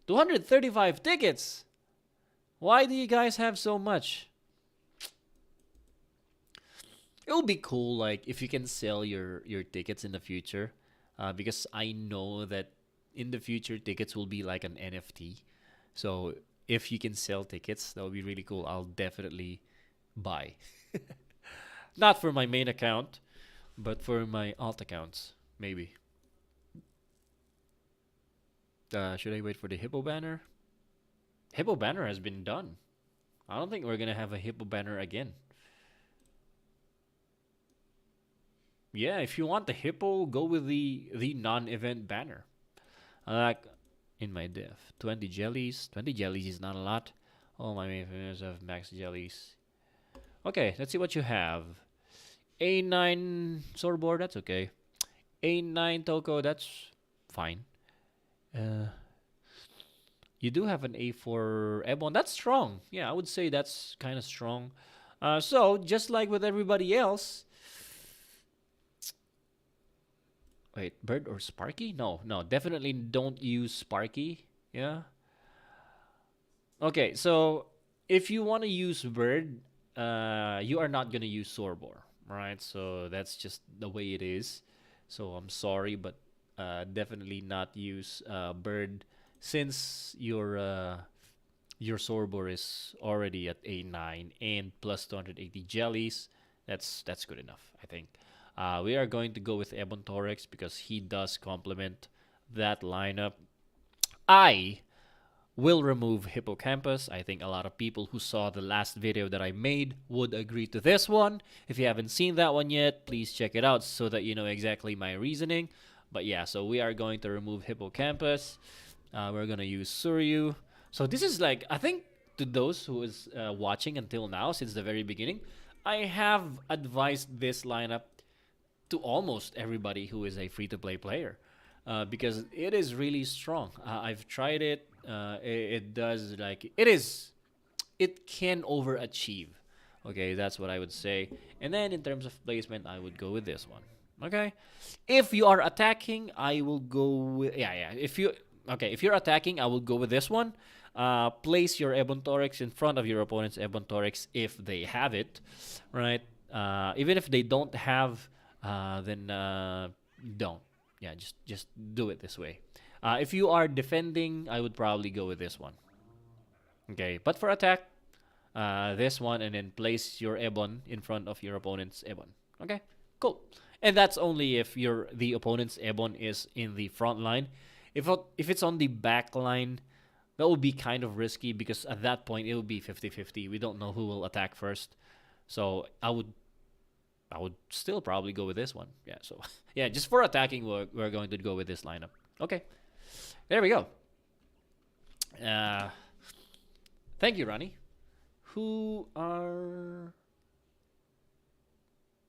235 tickets. Why do you guys have so much? It would be cool, like if you can sell your tickets in the future, because I know that in the future tickets will be like an NFT. So if you can sell tickets, that would be really cool. I'll definitely buy. Not for my main account, but for my alt accounts, maybe. Should I wait for the hippo banner? Hippo banner has been done. I don't think we're gonna have a hippo banner again. Yeah, if you want the hippo, go with the non-event banner. I like in my diff 20 jellies. 20 jellies is not a lot. All my main favorites have max jellies. Okay, let's see what you have. A9 Sorbor, that's okay. A9 Toko, that's fine. Uh, you do have an A4 Ebon. That's strong. Yeah, I would say that's kind of strong. So, just like with everybody else. Wait, Bird or Sparky? No, no, definitely don't use Sparky. Yeah. Okay, so if you want to use Bird, you are not going to use Sorbor, right? So that's just the way it is. So I'm sorry, but definitely not use Bird since your Sorbor is already at A9 and plus 280 jellies. That's good enough, I think. We are going to go with Ebon Torex because he does complement that lineup. I will remove Hippocampus. I think a lot of people who saw the last video that I made would agree to this one. If you haven't seen that one yet, please check it out so that you know exactly my reasoning. But yeah, so we are going to remove Hippocampus. We're going to use Suryu. So this is like, I think to those who is watching until now, since the very beginning, I have advised this lineup to almost everybody who is a free-to-play player. Because it is really strong. I've tried it. It does like it can overachieve. Okay, that's what I would say. And then in terms of placement, I would go with this one. Okay, if you are attacking, I will go with yeah. If you're attacking, I will go with this one. Place your Ebon Torex in front of your opponent's Ebon Torex if they have it, right? Even if they don't have, then don't. Yeah, just do it this way. If you are defending, I would probably go with this one. Okay, but for attack, this one, and then place your Ebon in front of your opponent's Ebon. Okay, cool. And that's only if the opponent's Ebon is in the front line. If it's on the back line, that would be kind of risky because at that point it would be 50-50. We don't know who will attack first. So I would still probably go with this one. Yeah, so yeah, just for attacking, we're going to go with this lineup. Okay, there we go. Thank you, Ronnie. Who are...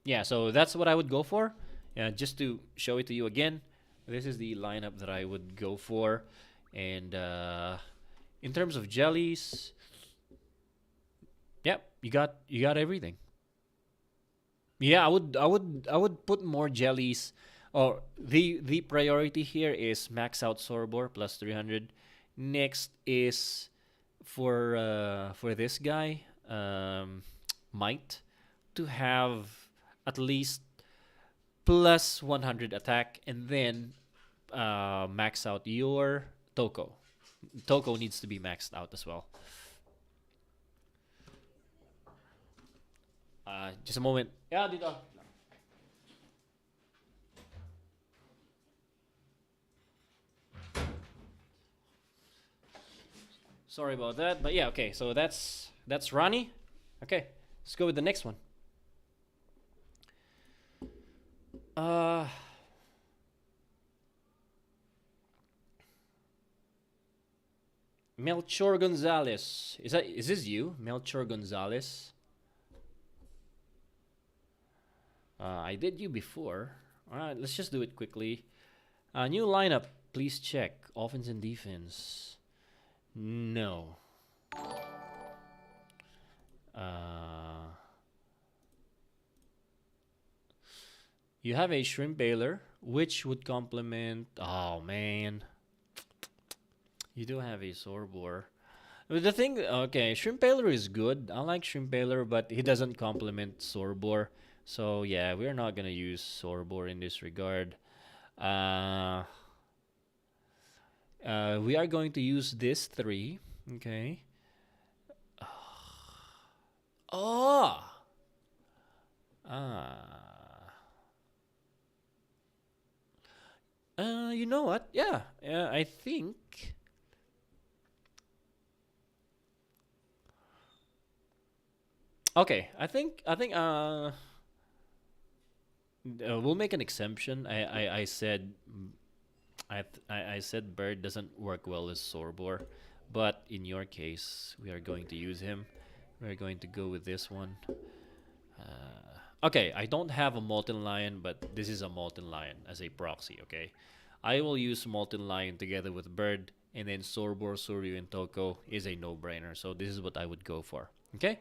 Yeah, so that's what I would go for. Yeah, just to show it to you again, this is the lineup that I would go for. And in terms of jellies, yep, you got everything. Yeah, I would put more jellies. Or the priority here is max out Sorbor plus 300. Next is for this guy, might to have at least plus 100 attack, and then max out your Toko. Toko needs to be maxed out as well. Just a moment. Yeah, dito. Sorry about that, but yeah, okay. So that's Ronnie. Okay, let's go with the next one. Uh, Melchor Gonzalez. Is this you, Melchor Gonzalez? I did you before. All right, let's just do it quickly. New lineup. Please check offense and defense. No. Uh, you have a shrimp baler, which would complement. Oh man, you do have a sorbor. The thing, okay, shrimp baler is good. I like shrimp baler, but he doesn't complement sorbor. So yeah, we're not gonna use sorbor in this regard. Uh, we are going to use this three. Okay. Oh. Ah. You know what? Yeah. I think. Okay. We'll make an exemption. I said I said bird doesn't work well as sorbor, but in your case, we are going to use him. We're going to go with this one. Okay, I don't have a molten lion, but this is a molten lion as a proxy. Okay, I will use molten lion together with bird, and then sorbor, suryu, and toko is a no-brainer. So this is what I would go for. Okay.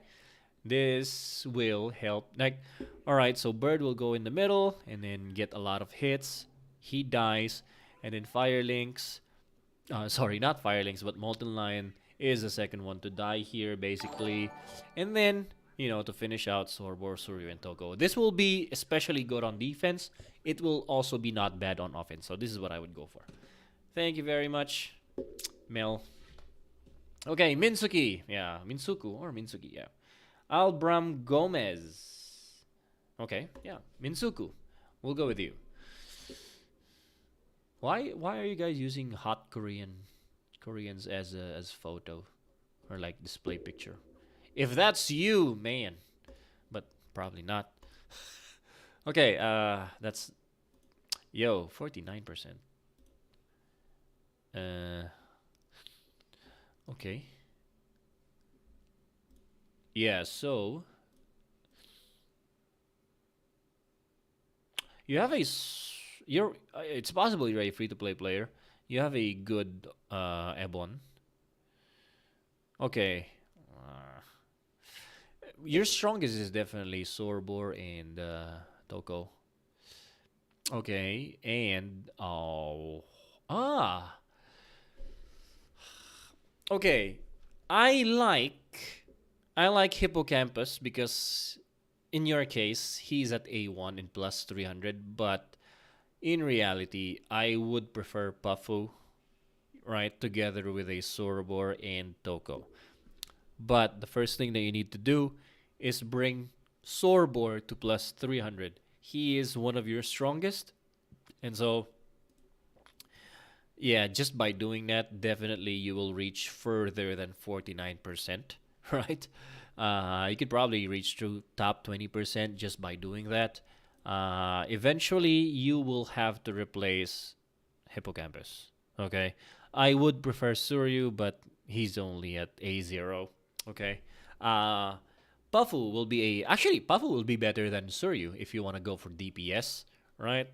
This will help. Like, all right, so Bird will go in the middle and then get a lot of hits. He dies, and then Firelinks. Sorry, not Firelinks, but Molten Lion is the second one to die here, basically. And then, to finish out Sorbor, Suryu, and Toko. This will be especially good on defense. It will also be not bad on offense. So this is what I would go for. Thank you very much, Mel. Okay, Minsuki. Yeah, Minsuku or Minsuki, yeah. Albram Gomez. Okay, yeah. Minsuku. We'll go with you. Why are you guys using hot Koreans as photo or like display picture? If that's you, man. But probably not. Okay, that's 49%. Uh okay. Yeah, so you have you're it's possible you're a free to play player. You have a good Ebon. Okay. Your strongest is definitely Sorbor and Toko. Okay, and ah okay. I like I like Hippocampus because in your case, he's at A1 in plus 300, but in reality, I would prefer Pafu, right, together with a Sorobor and Toko. But the first thing that you need to do is bring Sorobor to plus 300. He is one of your strongest, and so yeah, just by doing that, definitely you will reach further than 49%, right? You could probably reach to top 20% just by doing that. Eventually, you will have to replace Hippocampus, okay? I would prefer Suryu, but he's only at A0, okay? Uh, Puffu will be better than Suryu if you want to go for DPS, right?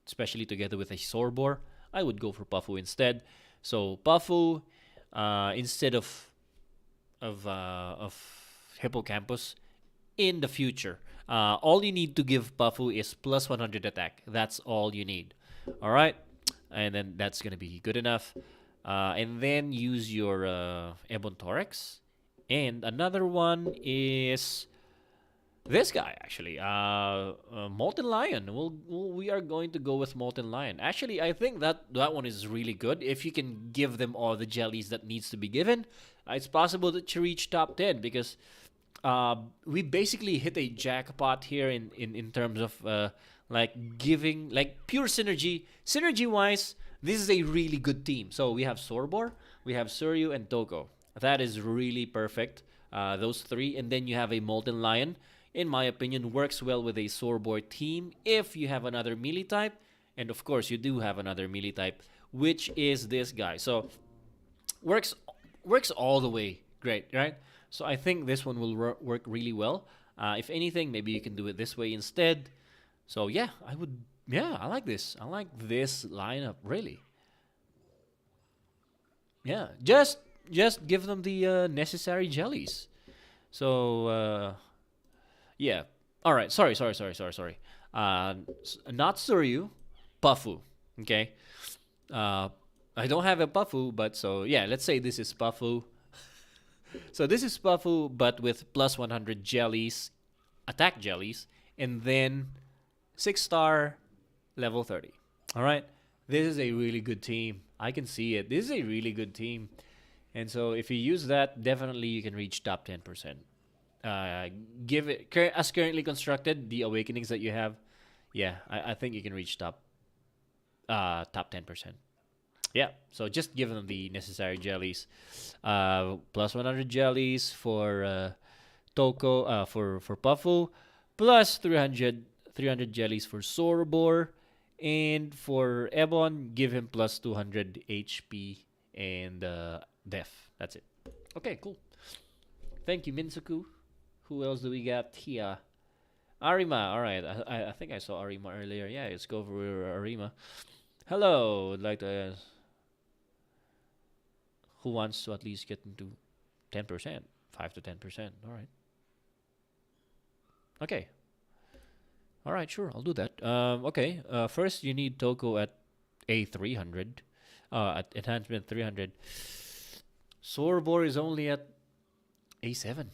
Especially together with a Sorbor. I would go for Puffu instead. So Puffu, instead of Hippocampus, in the future. All you need to give Pafu is plus 100 attack. That's all you need. All right, and then that's gonna be good enough. And then use your Ebon Thorax. And another one is this guy actually, Molten Lion. We are going to go with Molten Lion. Actually, I think that one is really good. If you can give them all the jellies that needs to be given, it's possible that you reach top 10 because we basically hit a jackpot here in terms of like giving like pure synergy. Synergy wise, this is a really good team. So we have Sorbor, we have Suryu, and Toko. That is really perfect. Those three, and then you have a Molten Lion. In my opinion, works well with a Sorbor team if you have another melee type, and of course you do have another melee type, which is this guy. So works all the way great, right? So I think this one will work really well. If anything, maybe you can do it this way instead. So yeah, I would. Yeah, I like this. I like this lineup really. Yeah, just give them the necessary jellies. So yeah. All right. Sorry. Not Suryu, Pafu. Okay. I don't have a Pafu, but so yeah. Let's say this is Pafu. So this is Pafu, but with plus 100 jellies, attack jellies, and then 6-star level 30. All right. This is a really good team. I can see it. This is a really good team. And so if you use that, definitely you can reach top 10%. Give it as currently constructed, the awakenings that you have, yeah, I think you can reach top 10%. Yeah, so just give them the necessary jellies. Plus 100 jellies for Toko, for Pafu, plus 300 jellies for Sorbor, and for Ebon, give him plus 200 HP and Def. That's it. Okay, cool. Thank you, Minsuku. Who else do we got here? Arima. All right. I think I saw Arima earlier. Yeah, let's go for Arima. Hello. I'd like to ask who wants to at least get into 10%? 5 to 10%. All right. Okay. All right, sure. I'll do that. Okay. First, you need Toko at A300. At enhancement 300. Sorbor is only at A7.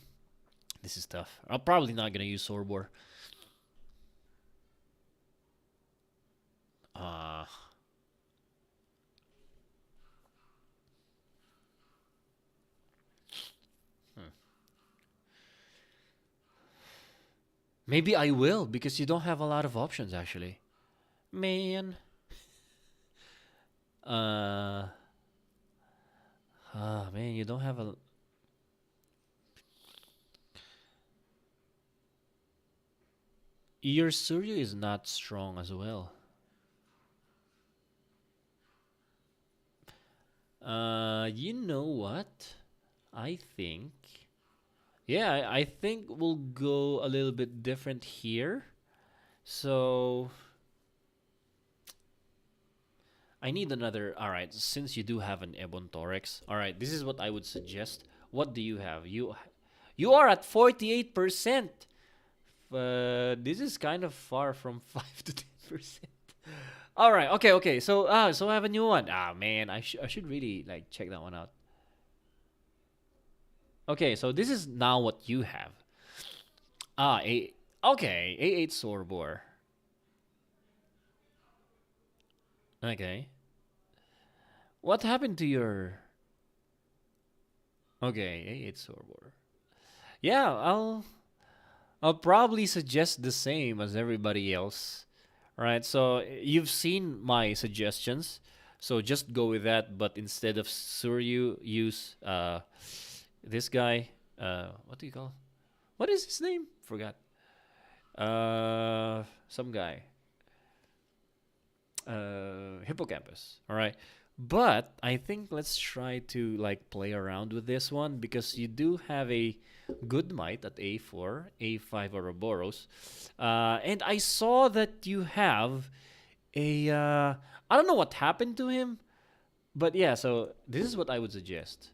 This is tough. I'm probably not going to use Sorbor. Maybe I will, because you don't have a lot of options, actually. Man. Man, you don't have a... Your Surya is not strong as well. You know what? I think... Yeah, I think we'll go a little bit different here. So... I need another... Alright, since you do have an Ebon Thorax. Alright, this is what I would suggest. What do you have? You are at 48%. This is kind of far from 5 to 10%. All right, okay. So I have a new one. Man, I should really like check that one out. Okay, so this is now what you have. A8 Sorbor. Okay. What happened to your... Okay, A8 Sorbor. Yeah, I'll probably suggest the same as everybody else. Right, so you've seen my suggestions. So just go with that, but instead of Suryu, use this guy. What do you call? What is his name? Forgot. Some guy. Hippocampus. All right. But I think let's try to like play around with this one because you do have a good might at A4, A5 Ouroboros. And I saw that you have a... I don't know what happened to him. But yeah, so this is what I would suggest.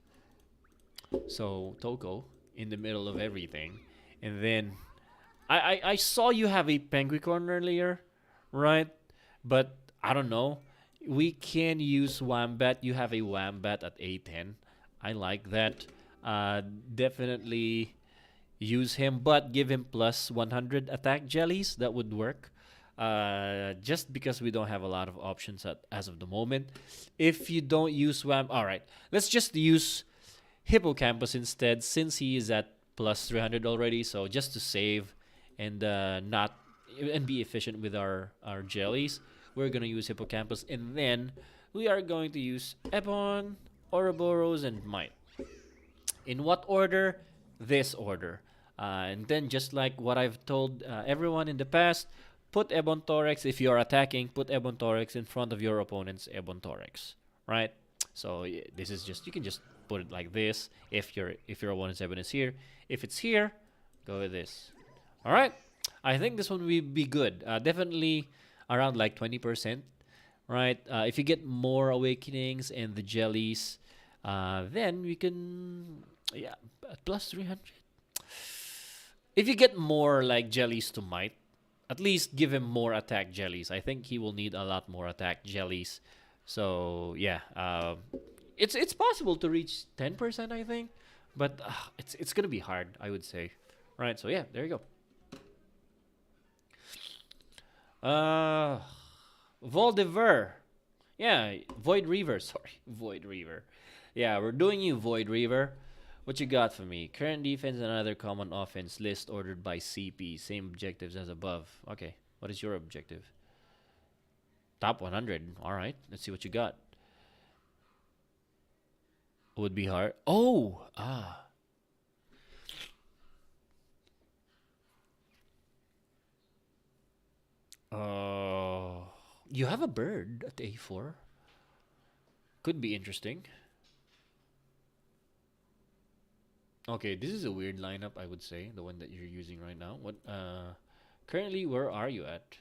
So Toko in the middle of everything. And then I saw you have a Penguicorn earlier, right? But I don't know. We can use Wambat. You have a Wambat at A10. I like that. Definitely use him, but give him plus 100 attack jellies. That would work. Just because we don't have a lot of options as of the moment. If you don't use Wam, all right, let's just use Hippocampus instead, since he is at plus 300 already. So just to save and not and be efficient with our jellies, we're gonna use Hippocampus, and then we are going to use Ebon, Ouroboros, and Might. In what order? This order. And then, just like what I've told everyone in the past, put Ebon Thorax, if you're attacking, put Ebon Thorax in front of your opponent's Ebon Thorax, right? So this is just, you can just put it like this if your opponent's Ebon is here. If it's here, go with this. All right. I think this one will be good. Definitely around like 20%, right? If you get more awakenings and the jellies, then we can, yeah, plus 300. If you get more like jellies to Might, at least give him more attack jellies. I think he will need a lot more attack jellies. So yeah, it's possible to reach 10%, I think, but it's gonna be hard, I would say. Right. So yeah, there you go. Voldiver. Yeah, Void Reaver. Sorry, Void Reaver. Yeah, we're doing you, Void Reaver. What you got for me? Current defense and other common offense list ordered by CP. Same objectives as above. Okay, what is your objective? Top 100. All right, let's see what you got. Would be hard. Oh, you have a bird at A4. Could be interesting. Okay, this is a weird lineup, I would say, the one that you're using right now. What currently where are you at?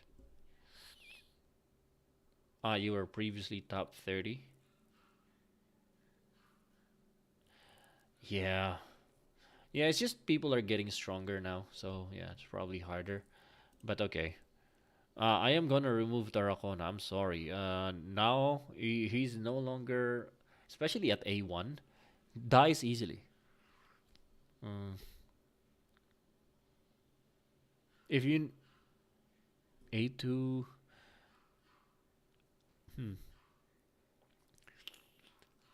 You were previously top 30. Yeah. Yeah, it's just people are getting stronger now, so yeah, it's probably harder. But okay. I am gonna remove Tarracona. I'm sorry. Now he's no longer, especially at A1, dies easily. Mm. If you A2, hmm,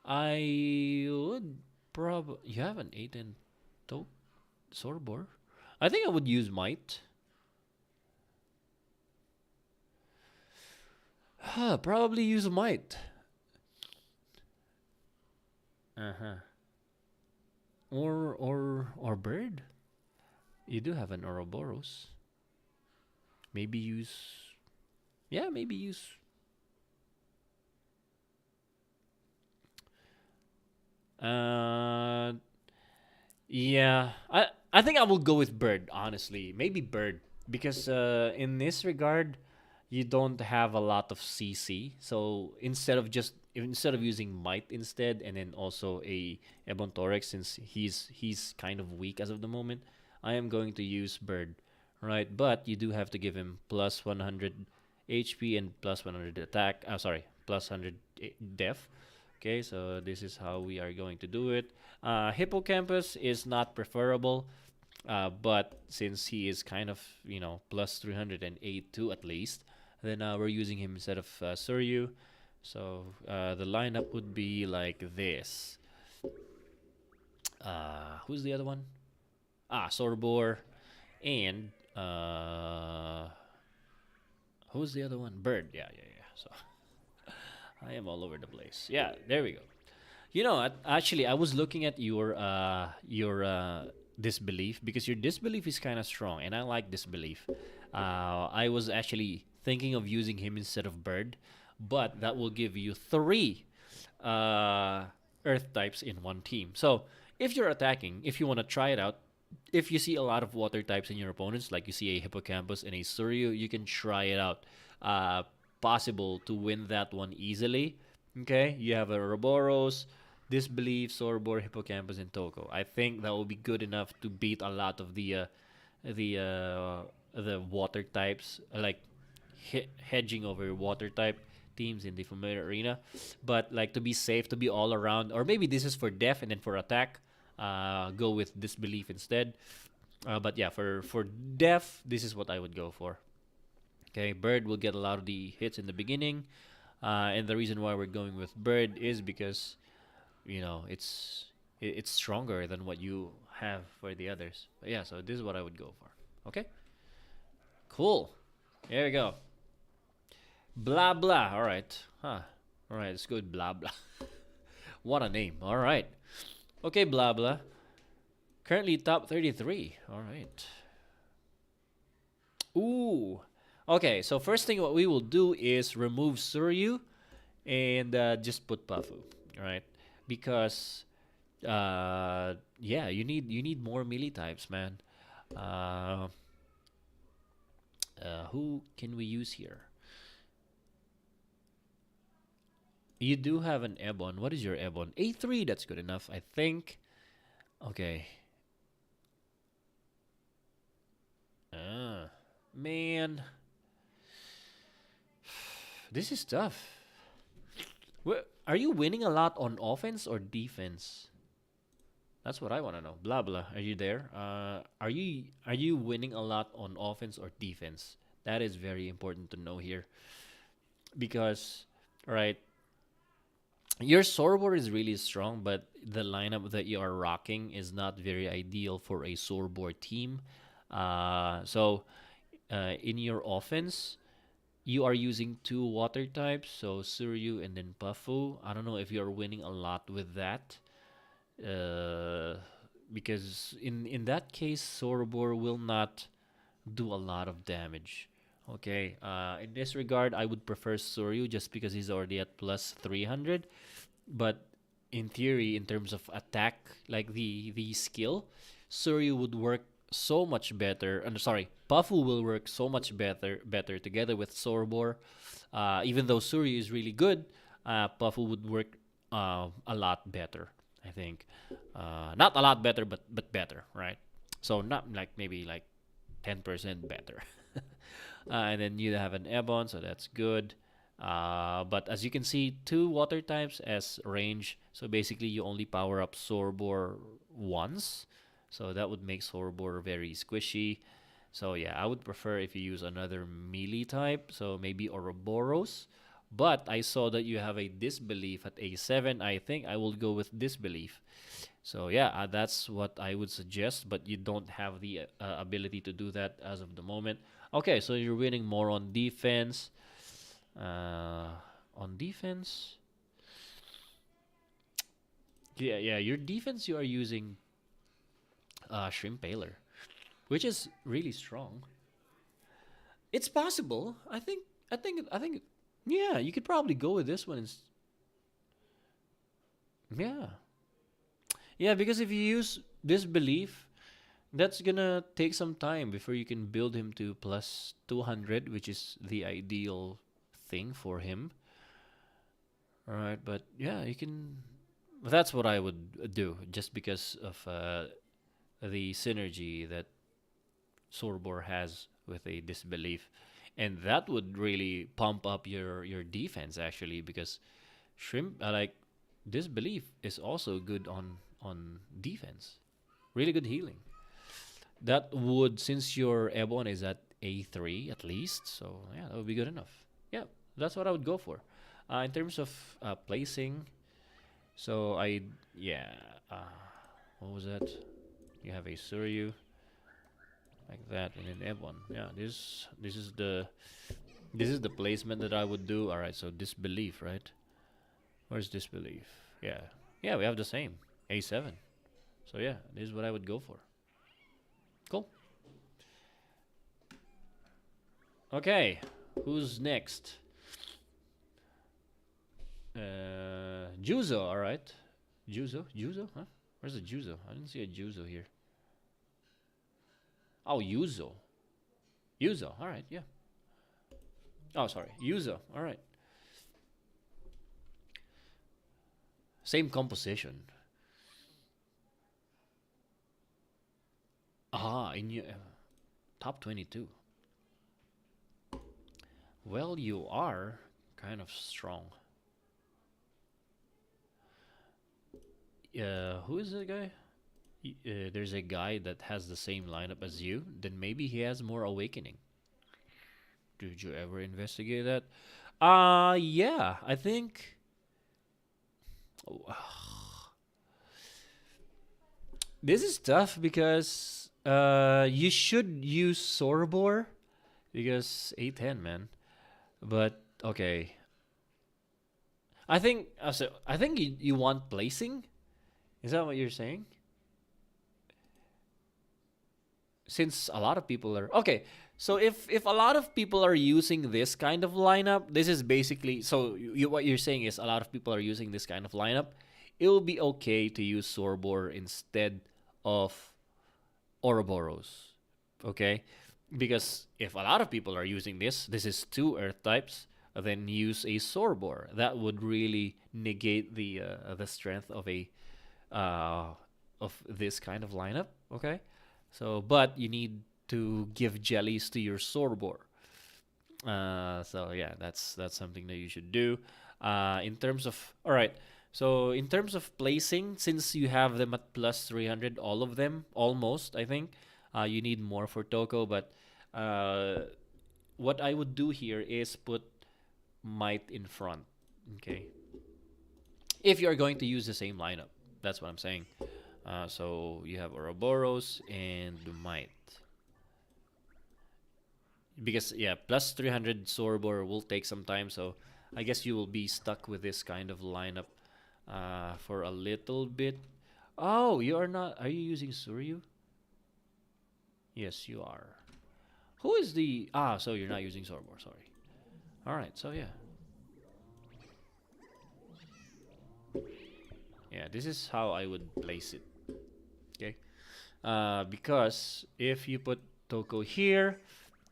I would probably, you have an 8 and to Sorbor. I think I would use Might. Probably use Might. Uh huh. Or Bird. You do have an Ouroboros. Maybe use. Yeah, maybe use. Uh, yeah. I think I will go with Bird. Honestly, maybe Bird, because in this regard, you don't have a lot of CC. So instead of using Might instead, and then also a Ebon Torek, since he's kind of weak as of the moment, I am going to use Bird, right? But you do have to give him plus 100 HP and plus 100 attack. Sorry, plus 100 def. Okay, so this is how we are going to do it. Hippocampus is not preferable, but since he is kind of, plus 382 at least, then we're using him instead of Suryu. So the lineup would be like this. Who's the other one? Sorbor. And who's the other one? Bird. Yeah. So I am all over the place. Yeah, there we go. Actually, I was looking at your disbelief, because your disbelief is kind of strong, and I like disbelief. I was actually thinking of using him instead of Bird, but that will give you three Earth types in one team. So if you're attacking, if you want to try it out, if you see a lot of water types in your opponents, like you see a Hippocampus and a Suryu, you can try it out. Possible to win that one easily. Okay, you have a Ouroboros, Disbelief, Sorbor, Hippocampus, and Toko. I think that will be good enough to beat a lot of the the water types, like hedging over water type teams in the familiar arena. But like to be safe, to be all around, or maybe this is for def and then for attack, go with disbelief instead. But yeah, for def, this is what I would go for. Okay, bird will get a lot of the hits in the beginning, and the reason why we're going with bird is because it's stronger than what you have for the others. But yeah, so this is what I would go for. Okay, cool. There we go. Blah blah. All right. Huh. All right. Let's go with blah blah. What a name. All right. Okay, blah blah. Currently top 33. All right. Ooh. Okay. So first thing what we will do is remove Suryu and just put Pafu. All right. Because yeah, you need more melee types, man. Uh, who can we use here? You do have an Ebon. What is your Ebon? A3, that's good enough, I think. Okay. Man. This is tough. Are you winning a lot on offense or defense? That's what I want to know. Blah blah. Are you there? Are you winning a lot on offense or defense? That is very important to know here because, right, your Sorbor is really strong, but the lineup that you are rocking is not very ideal for a Sorbor team. So in your offense, you are using two water types, so Suryu and then Pafu. I don't know if you're winning a lot with that, uh, because in that case, Sorbor will not do a lot of damage. Okay, in this regard, I would prefer Suryu just because he's already at plus 300. But in theory, in terms of attack, like the skill, Suryu would work so much better. Sorry, Pafu will work so much better together with Sorbor. Even though Suryu is really good, Pafu would work a lot better. I think, not a lot better, but better, right? So not like maybe like 10% better. And then you have an Ebon, so that's good. But as you can see, two water types as range. So basically, you only power up Sorbor once. So that would make Sorbor very squishy. So yeah, I would prefer if you use another melee type. So maybe Ouroboros. But I saw that you have a Disbelief at A7. I think I will go with Disbelief. So yeah, that's what I would suggest. But you don't have the ability to do that as of the moment. Okay, so you're winning more on defense. On defense, yeah, your defense you are using Shrimp Paler, which is really strong. It's possible. I think. Yeah, you could probably go with this one. Yeah, yeah, because if you use this belief, that's gonna take some time before you can build him to plus 200, which is the ideal thing for him. All right, but yeah, you can. That's what I would do, just because of the synergy that Sorbor has with a disbelief, and that would really pump up your defense actually, because shrimp like disbelief is also good on defense, really good healing. That would, since your Ebon is at A3 at least, so yeah, that would be good enough. Yeah, that's what I would go for. In terms of placing, so yeah, uh, what was that? You have a Suryu like that, and then Ebon. Yeah, this is the placement that I would do. All right, so disbelief, right? Where's disbelief? Yeah, yeah, we have the same A7. So yeah, this is what I would go for. Cool. Okay, who's next? Juzo, all right. Juzo, huh? Where's the Juzo? I didn't see a Juzo here. Oh, Yuzo, all right, yeah. Oh, sorry, Yuzo, all right. Same composition. In you. Top 22. Well, you are kind of strong. Who is the guy? There's a guy that has the same lineup as you. Then maybe he has more awakening. Did you ever investigate that? Yeah, I think. This is tough because you should use Sorobor because A10, man. But okay, I think you want placing. Is that what you're saying? Since a lot of people are okay, so if a lot of people are using this kind of lineup, this is basically so what you're saying is a lot of people are using this kind of lineup. It will be okay to use Sorbor instead of Ouroboros, okay? Because if a lot of people are using this is two Earth types. Then use a Sorbor. That would really negate the strength uh, of this kind of lineup. Okay, so but you need to give jellies to your Sorbor. So yeah, that's something that you should do. In terms of all right, so in terms of placing, since you have them at plus 300, all of them almost, I think, you need more for Toko. But what I would do here is put Might in front. Okay, if you are going to use the same lineup, that's what I'm saying. So you have Ouroboros and Might. Because yeah, plus 300 Sorbor will take some time, so I guess you will be stuck with this kind of lineup for a little bit. Oh, you are not. Are you using Suryu? Yes, you are. Who is the so you're not using Sorbor, sorry. Alright, so yeah. Yeah, this is how I would place it. Okay. Because if you put Toko here,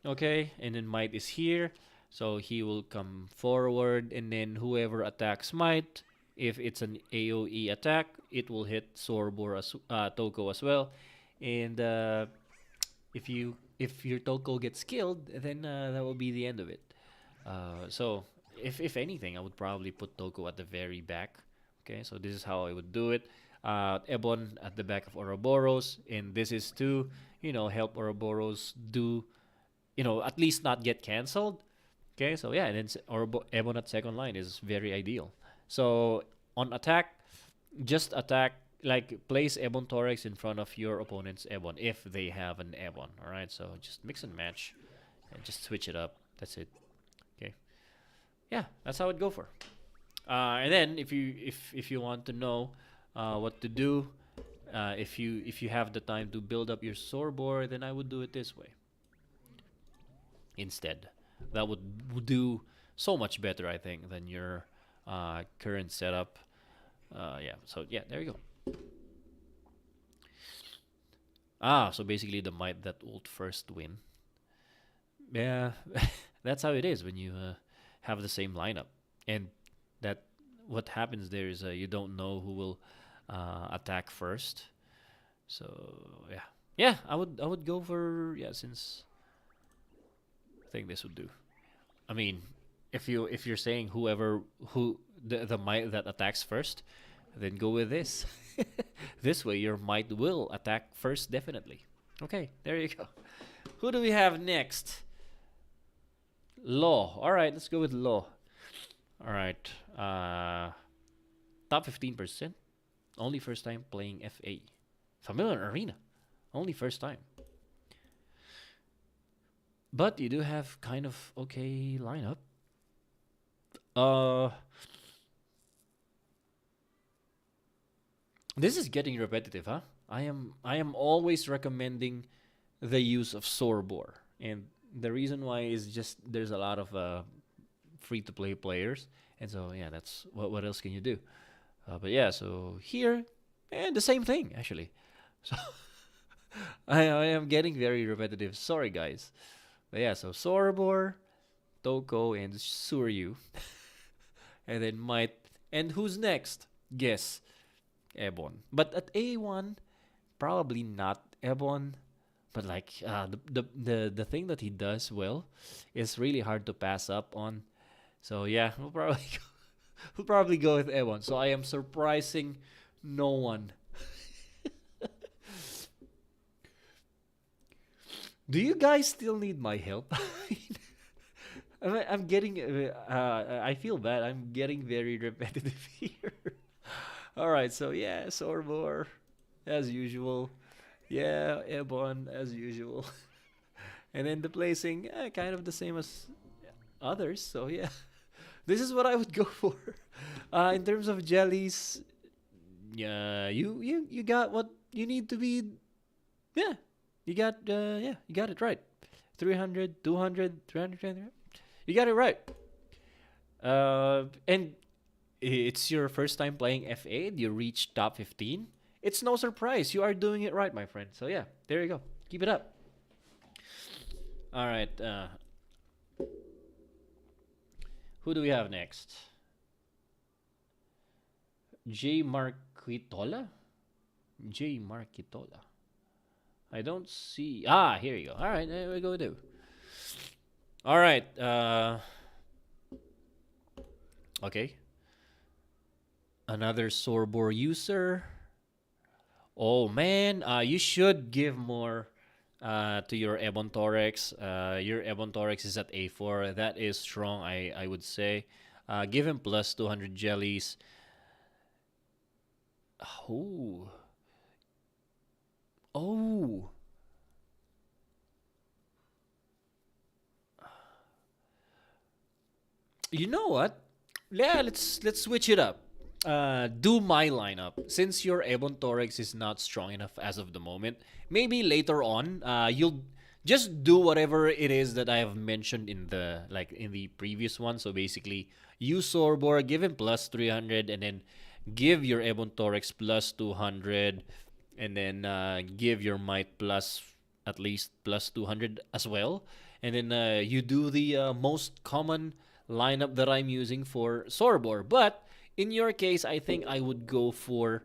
okay, and then Might is here, so he will come forward, and then whoever attacks Might, if it's an AoE attack, it will hit Sorbor as Toko as well. And if your Toko gets killed, then that will be the end of it. So if anything, I would probably put Toko at the very back. Okay, so this is how I would do it. Ebon at the back of Ouroboros, and this is to help Ouroboros do at least not get cancelled. Okay, so yeah, and then Ebon at second line is very ideal. So on attack, just attack, like place Ebon Torex in front of your opponent's Ebon if they have an Ebon. All right, so just mix and match and just switch it up. That's it. Okay, yeah, that's how I'd go for. And then if you want to know what to do, if you have the time to build up your Sorbor, then I would do it this way instead. That would do so much better, I think, than your current setup. Yeah, so yeah, there you go. So basically the Might that ult first win. Yeah, that's how it is when you have the same lineup. And that what happens there is you don't know who will attack first. So yeah, I would go for since I think this would do. I mean, if you're saying who the Might that attacks first, then go with this. This way your Might will attack first definitely. Okay, there you go. Who do we have next? Law. All right, let's go with Law. All right. Top 15%. Only first time playing FA. Familiar Arena. Only first time. But you do have kind of okay lineup. This is getting repetitive, huh? I am always recommending the use of Sorbor, and the reason why is just there's a lot of free to play players, and so yeah, that's what else can you do? But yeah, so here, and the same thing actually. So I am getting very repetitive. Sorry guys, but yeah, so Sorbor, Toko, and Suryu, and then Might, and who's next? Guess. Ebon. But at A1, probably not Ebon. But like the thing that he does well is really hard to pass up on. So yeah, we'll probably we'll probably go with Ewan. So I am surprising no one. Do you guys still need my help? I'm getting. I feel bad. I'm getting very repetitive here. All right. So yeah, Sorbor, as usual. Yeah, Ebon as usual. And then the placing, kind of the same as others. So yeah, this is what I would go for. In terms of jellies, yeah, you got what you need to be. Yeah, you got it right. 300, 200, 300, 300. You got it right. And it's your first time playing FA. You reach top 15. It's no surprise. You are doing it right, my friend. So yeah, there you go. Keep it up. All right. Who do we have next? J. Marquitola? J. Marquitola. I don't see. Ah, here you go. All right, there we go. Do. All right. Okay. Another Sorbor user. Oh man, you should give more to your Ebon Torex. Your Ebon Torex is at A4. That is strong, I would say. Give him plus 200 jellies. Oh. Oh. You know what? Yeah, let's switch it up. Do my lineup. Since your Ebon Torex is not strong enough as of the moment, maybe later on, you'll just do whatever it is that I have mentioned in the previous one. So basically, use Sorbor, give him plus 300, and then give your Ebon Torex plus 200, and then give your Might plus at least plus 200 as well. And then you do the most common lineup that I'm using for Sorbor. But in your case, I think I would go for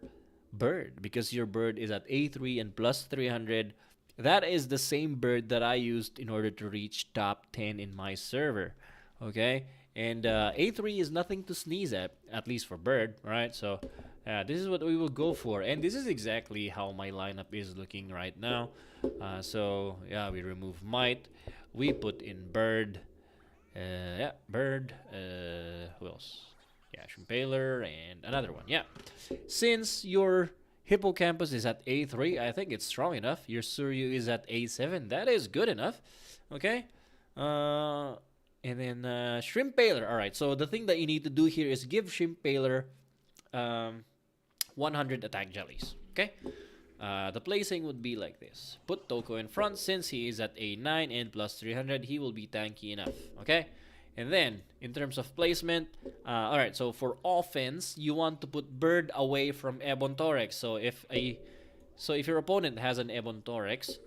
Bird because your Bird is at A3 and plus 300. That is the same Bird that I used in order to reach top 10 in my server. Okay? And A3 is nothing to sneeze at least for Bird, right? So this is what we will go for. And this is exactly how my lineup is looking right now. So yeah, we remove Might. We put in Bird. Yeah, Bird. Who else? Yeah, Shimpaler and another one. Yeah. Since your Hippocampus is at A3, I think it's strong enough. Your Suryu is at A7. That is good enough. Okay. And then Shrimpaler. All right. So the thing that you need to do here is give Shrimpaler 100 attack jellies. Okay. The placing would be like this. Put Toko in front since he is at A9 and plus 300. He will be tanky enough. Okay. And then, in terms of placement, alright, so for offense, you want to put Bird away from Ebon Torex. So if your opponent has an Ebon Torex,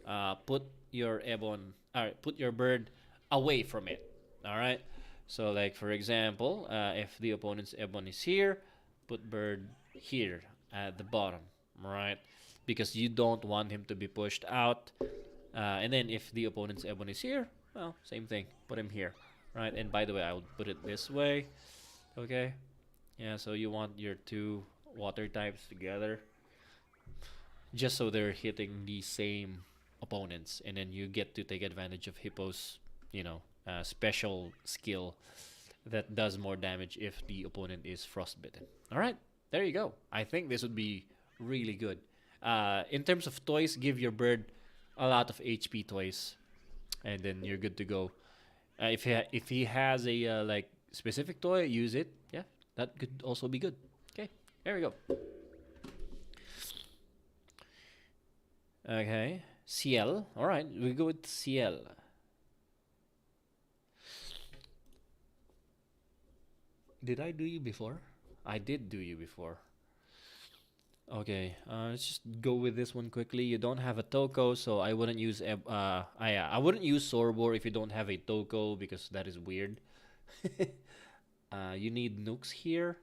put your Bird away from it. Alright? So like for example, if the opponent's Ebon is here, put Bird here at the bottom. Right? Because you don't want him to be pushed out. And then if the opponent's Ebon is here, well, same thing. Put him here. Right, and by the way, I would put it this way. Okay. Yeah, so you want your two water types together. Just so they're hitting the same opponents. And then you get to take advantage of Hippo's, special skill that does more damage if the opponent is frostbitten. Alright, there you go. I think this would be really good. In terms of toys, give your Bird a lot of HP toys. And then you're good to go. If he has a specific toy, use it. Yeah, that could also be good. Okay, there we go. Okay, CL. All right, we go with CL. Did I do you before? I did do you before. Okay, let's just go with this one quickly. You don't have a Toko, so I wouldn't use I wouldn't use Sorbor if you don't have a Toko because that is weird. You need nukes here.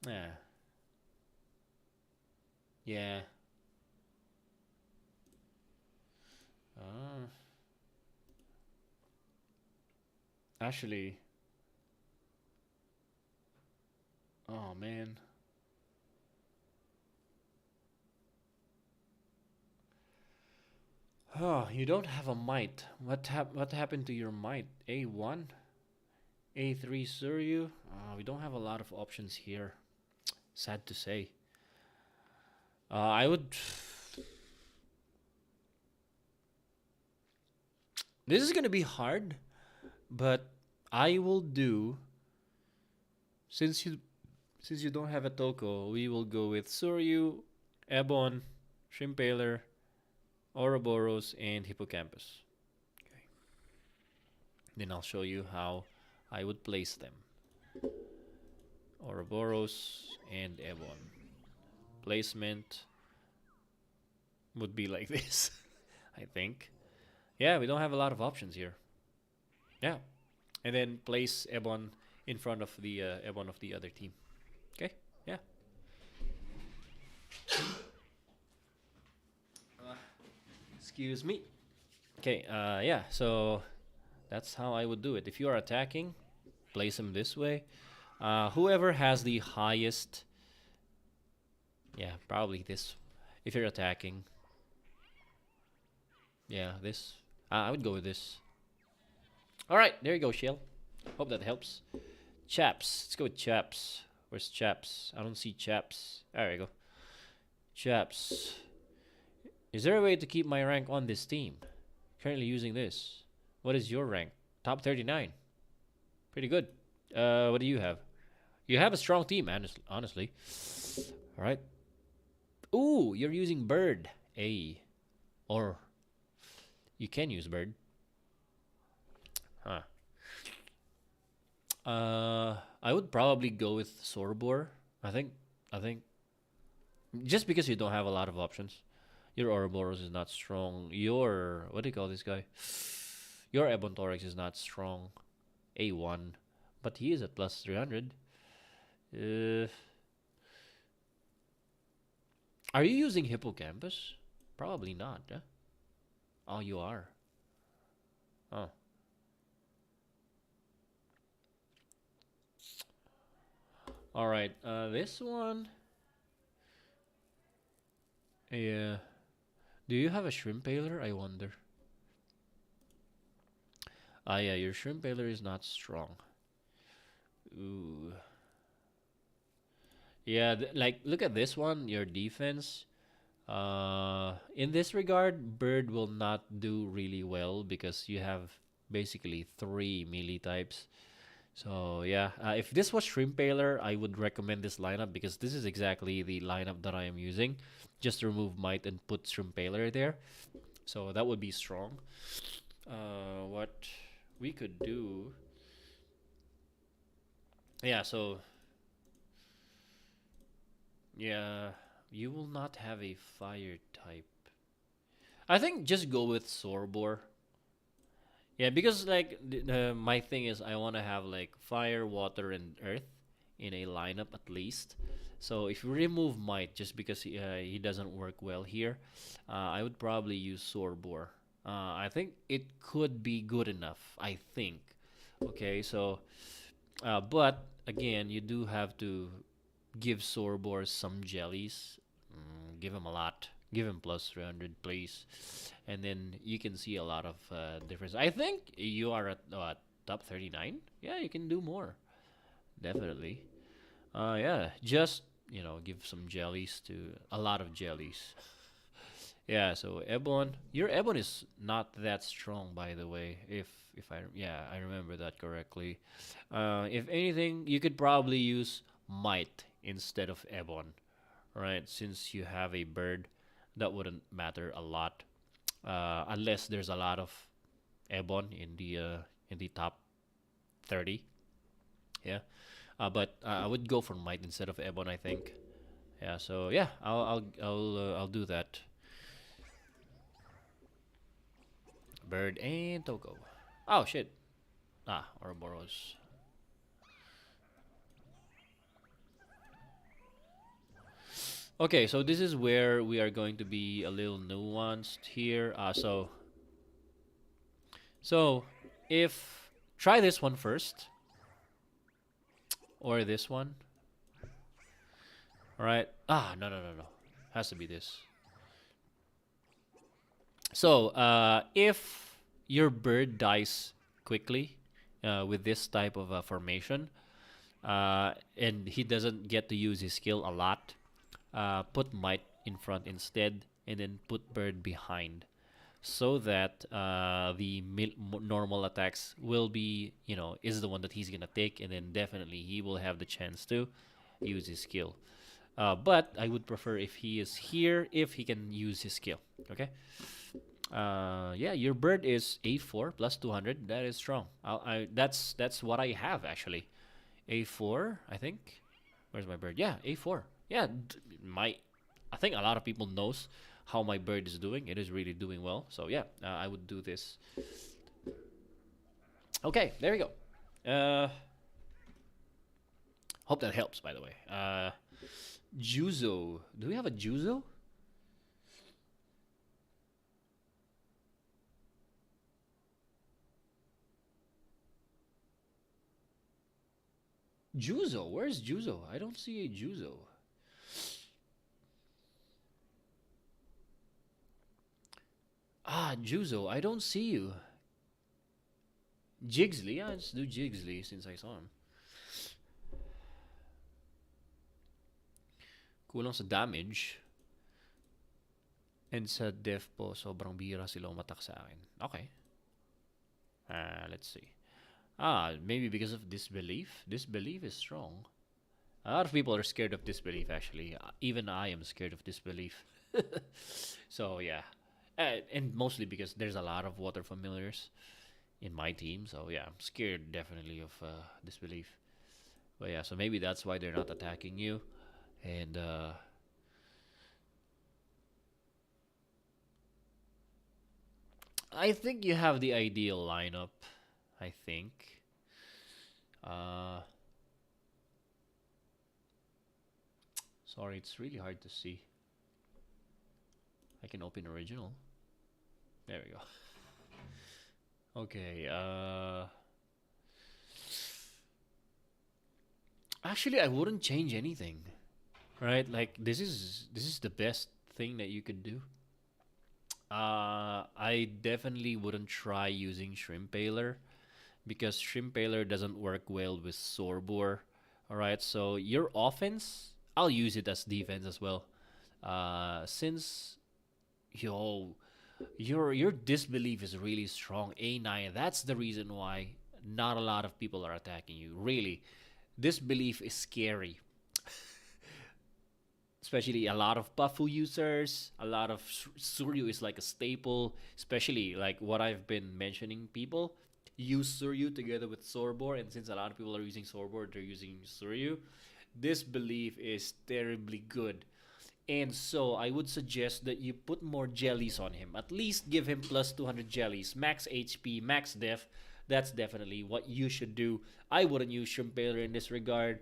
Yeah. Yeah. Actually, oh man. Oh, you don't have a might. What happened to your might? A1, A3 Suryu. We don't have a lot of options here. Sad to say. I would. This is gonna be hard, but I will do. Since you since you don't have a Toko, we will go with Suryu, Ebon, Shrimpaler, Ouroboros, and Hippocampus. Okay. Then I'll show you how I would place them. Ouroboros and Ebon. Placement would be like this, I think. Yeah, we don't have a lot of options here. Yeah, and then place Ebon in front of the Ebon of the other team. Okay, yeah. Excuse me. Okay, yeah. So that's how I would do it. If you are attacking, place him this way. Whoever has the highest, yeah, probably this. If you're attacking, yeah, this. I would go with this. All right, there you go, Shell. Hope that helps. Chaps. Let's go with Chaps. Where's Chaps? I don't see Chaps. There we go. Chaps. Is there a way to keep my rank on this team? Currently using this. What is your rank? Top 39. Pretty good. What do you have? You have a strong team, honestly. All right. Ooh, you're using Bird. A. Or you can use Bird. Huh. I would probably go with Sorbor. I think just because you don't have a lot of options. Your Ouroboros is not strong. Your what do you call this guy? Your Ebontorix is not strong. A1, but he is at plus 300. Uh, are you using Hippocampus? Probably not. Huh? Oh, you are. Oh. All right. This one. Yeah. Do you have a shrimp paler? I wonder. Ah, yeah. Your shrimp paler is not strong. Ooh. Yeah. Like, look at this one. Your defense. In this regard, Bird will not do really well because you have basically three melee types. So yeah, if this was Shrimp Paler, I would recommend this lineup because this is exactly the lineup that I am using. Just remove Might and put Shrimp Paler there. So that would be strong. What we could do. Yeah, so yeah, you will not have a fire type. I think just go with Sorbor. Yeah, because like my thing is I want to have like fire, water, and earth in a lineup at least. So if you remove Might just because he doesn't work well here, I would probably use Sorbor. I think it could be good enough. I think. Okay, so but again, you do have to give Sorbor some jellies. Give him a lot. Give him plus 300, please. And then you can see a lot of difference. I think you are at top 39. Yeah, you can do more. Definitely. Yeah, just, give some jellies to a lot of jellies. Yeah, so Ebon, your Ebon is not that strong, by the way. If I yeah, I remember that correctly. If anything, you could probably use Might instead of Ebon, right? Since you have a bird, that wouldn't matter a lot, unless there's a lot of Ebon in the top 30. Yeah, but I would go for Might instead of Ebon. I think. Yeah, so yeah, I'll do that. Bird and Toko. Oh shit. Ouroboros. Okay, so this is where we are going to be a little nuanced here. So if Try this one first. Or this one. Alright. Ah, no. Has to be this. So, if your bird dies quickly with this type of formation, and he doesn't get to use his skill a lot, put might in front instead, and then put bird behind, so that the normal attacks will be, is the one that he's gonna take, and then definitely he will have the chance to use his skill. But I would prefer if he is here, if he can use his skill. Okay. Yeah, your bird is A4 plus 200. That is strong. That's what I have actually. A4, I think. Where's my bird? Yeah, A4. Yeah, I think a lot of people knows how my bird is doing. It is really doing well. So yeah, I would do this. Okay, there we go. Hope that helps, by the way. Juzo. Do we have a Juzo? Juzo? Where's Juzo? I don't see a Juzo. Ah, Juzo, I don't see you. Jigsley? Yeah, let's do Jigsley since I saw him. Kulang sa damage. And sa def po, sobrang bira sila umatak sa akin. Okay. Let's see. Maybe because of disbelief. Disbelief is strong. A lot of people are scared of disbelief, actually. Even I am scared of disbelief. So, yeah. And mostly because there's a lot of water familiars in my team. So, yeah, I'm scared definitely of disbelief. But, yeah, so maybe that's why they're not attacking you. And, I think you have the ideal lineup. I think. Sorry, it's really hard to see. I can open original. There we go. Okay, actually I wouldn't change anything. Right? Like this is the best thing that you could do. I definitely wouldn't try using Shrimp Paler because Shrimp Paler doesn't work well with Sorbor. Alright, so your offense, I'll use it as defense as well. Since your disbelief is really strong, A9, that's the reason why not a lot of people are attacking you. Really, disbelief is scary. Especially a lot of Buffo users, a lot of Suryu is like a staple, especially like what I've been mentioning. People use Suryu together with Sorbor, and since a lot of people are using Sorbor, they're using Suryu. This belief is terribly good. And so I would suggest that you put more jellies on him. At least give him plus 200 jellies, max HP, max def. That's definitely what you should do. I wouldn't use Shrimp Baler in this regard.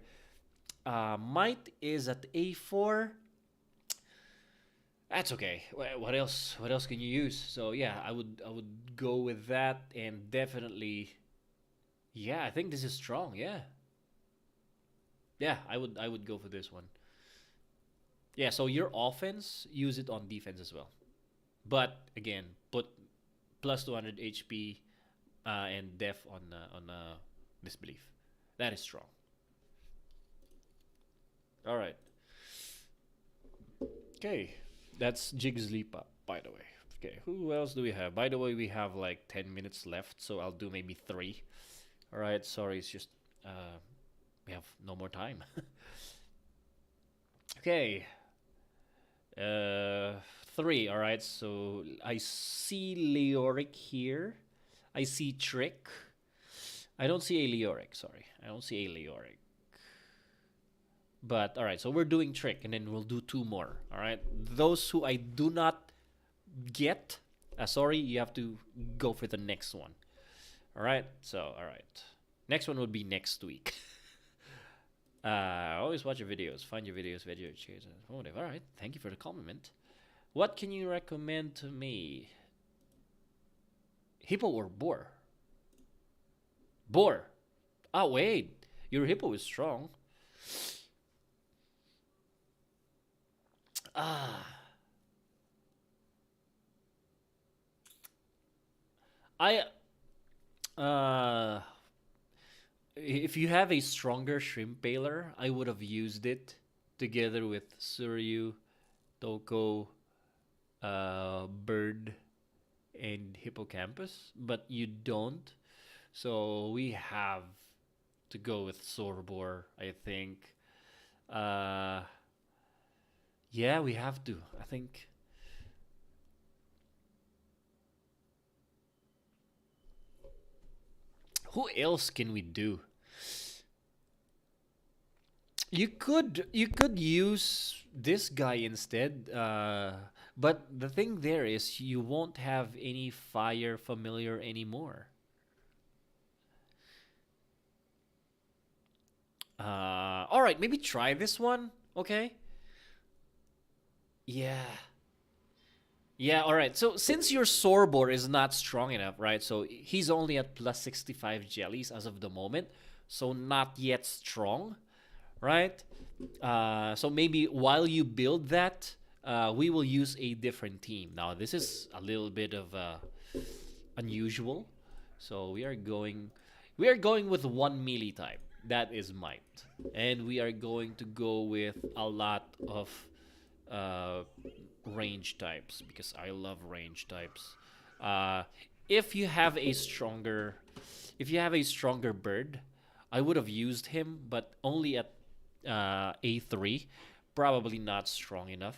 Might is at A4. That's okay. What else? What else can you use? So yeah, I would go with that, and definitely, yeah, I think this is strong. Yeah, yeah, I would go for this one. Yeah, so your offense, use it on defense as well. But again, put plus 200 HP and def on disbelief. That is strong. All right. Okay, that's Jigsley by the way. Okay, who else do we have? By the way, we have like 10 minutes left, so I'll do maybe 3. All right, sorry, it's just we have no more time. Okay. 3. All right, so I see Leoric here. I see Trick. I don't see a Leoric. Sorry, I don't see a Leoric. But all right, so we're doing Trick, and then we'll do 2 more. All right, those who I do not get, sorry, you have to go for the next one. All right, so all right, next one would be next week. Always watch your videos. Find your videos, video changes. Whatever. All right. Thank you for the compliment. What can you recommend to me? Hippo or boar? Boar. Ah, wait. Your hippo is strong. Ah. I uh if you have a stronger shrimp paler, I would have used it together with Suryu, Toko, Bird, and Hippocampus, but you don't. So we have to go with Sorbor, I think. Uh, yeah, we have to. I think. Who else can we do? You could use this guy instead. But the thing there is you won't have any fire familiar anymore. All right, maybe try this one. Okay. Yeah. Yeah, all right. So since your Sorbor is not strong enough, right? So he's only at plus 65 jellies as of the moment. So not yet strong, right? So maybe while you build that, we will use a different team. Now, this is a little bit of unusual. So we are going with one melee type. That is might. And we are going to go with a lot of uh, range types because I love range types. Uh, if you have a stronger, if you have a stronger bird, I would have used him, but only at A3. Probably not strong enough.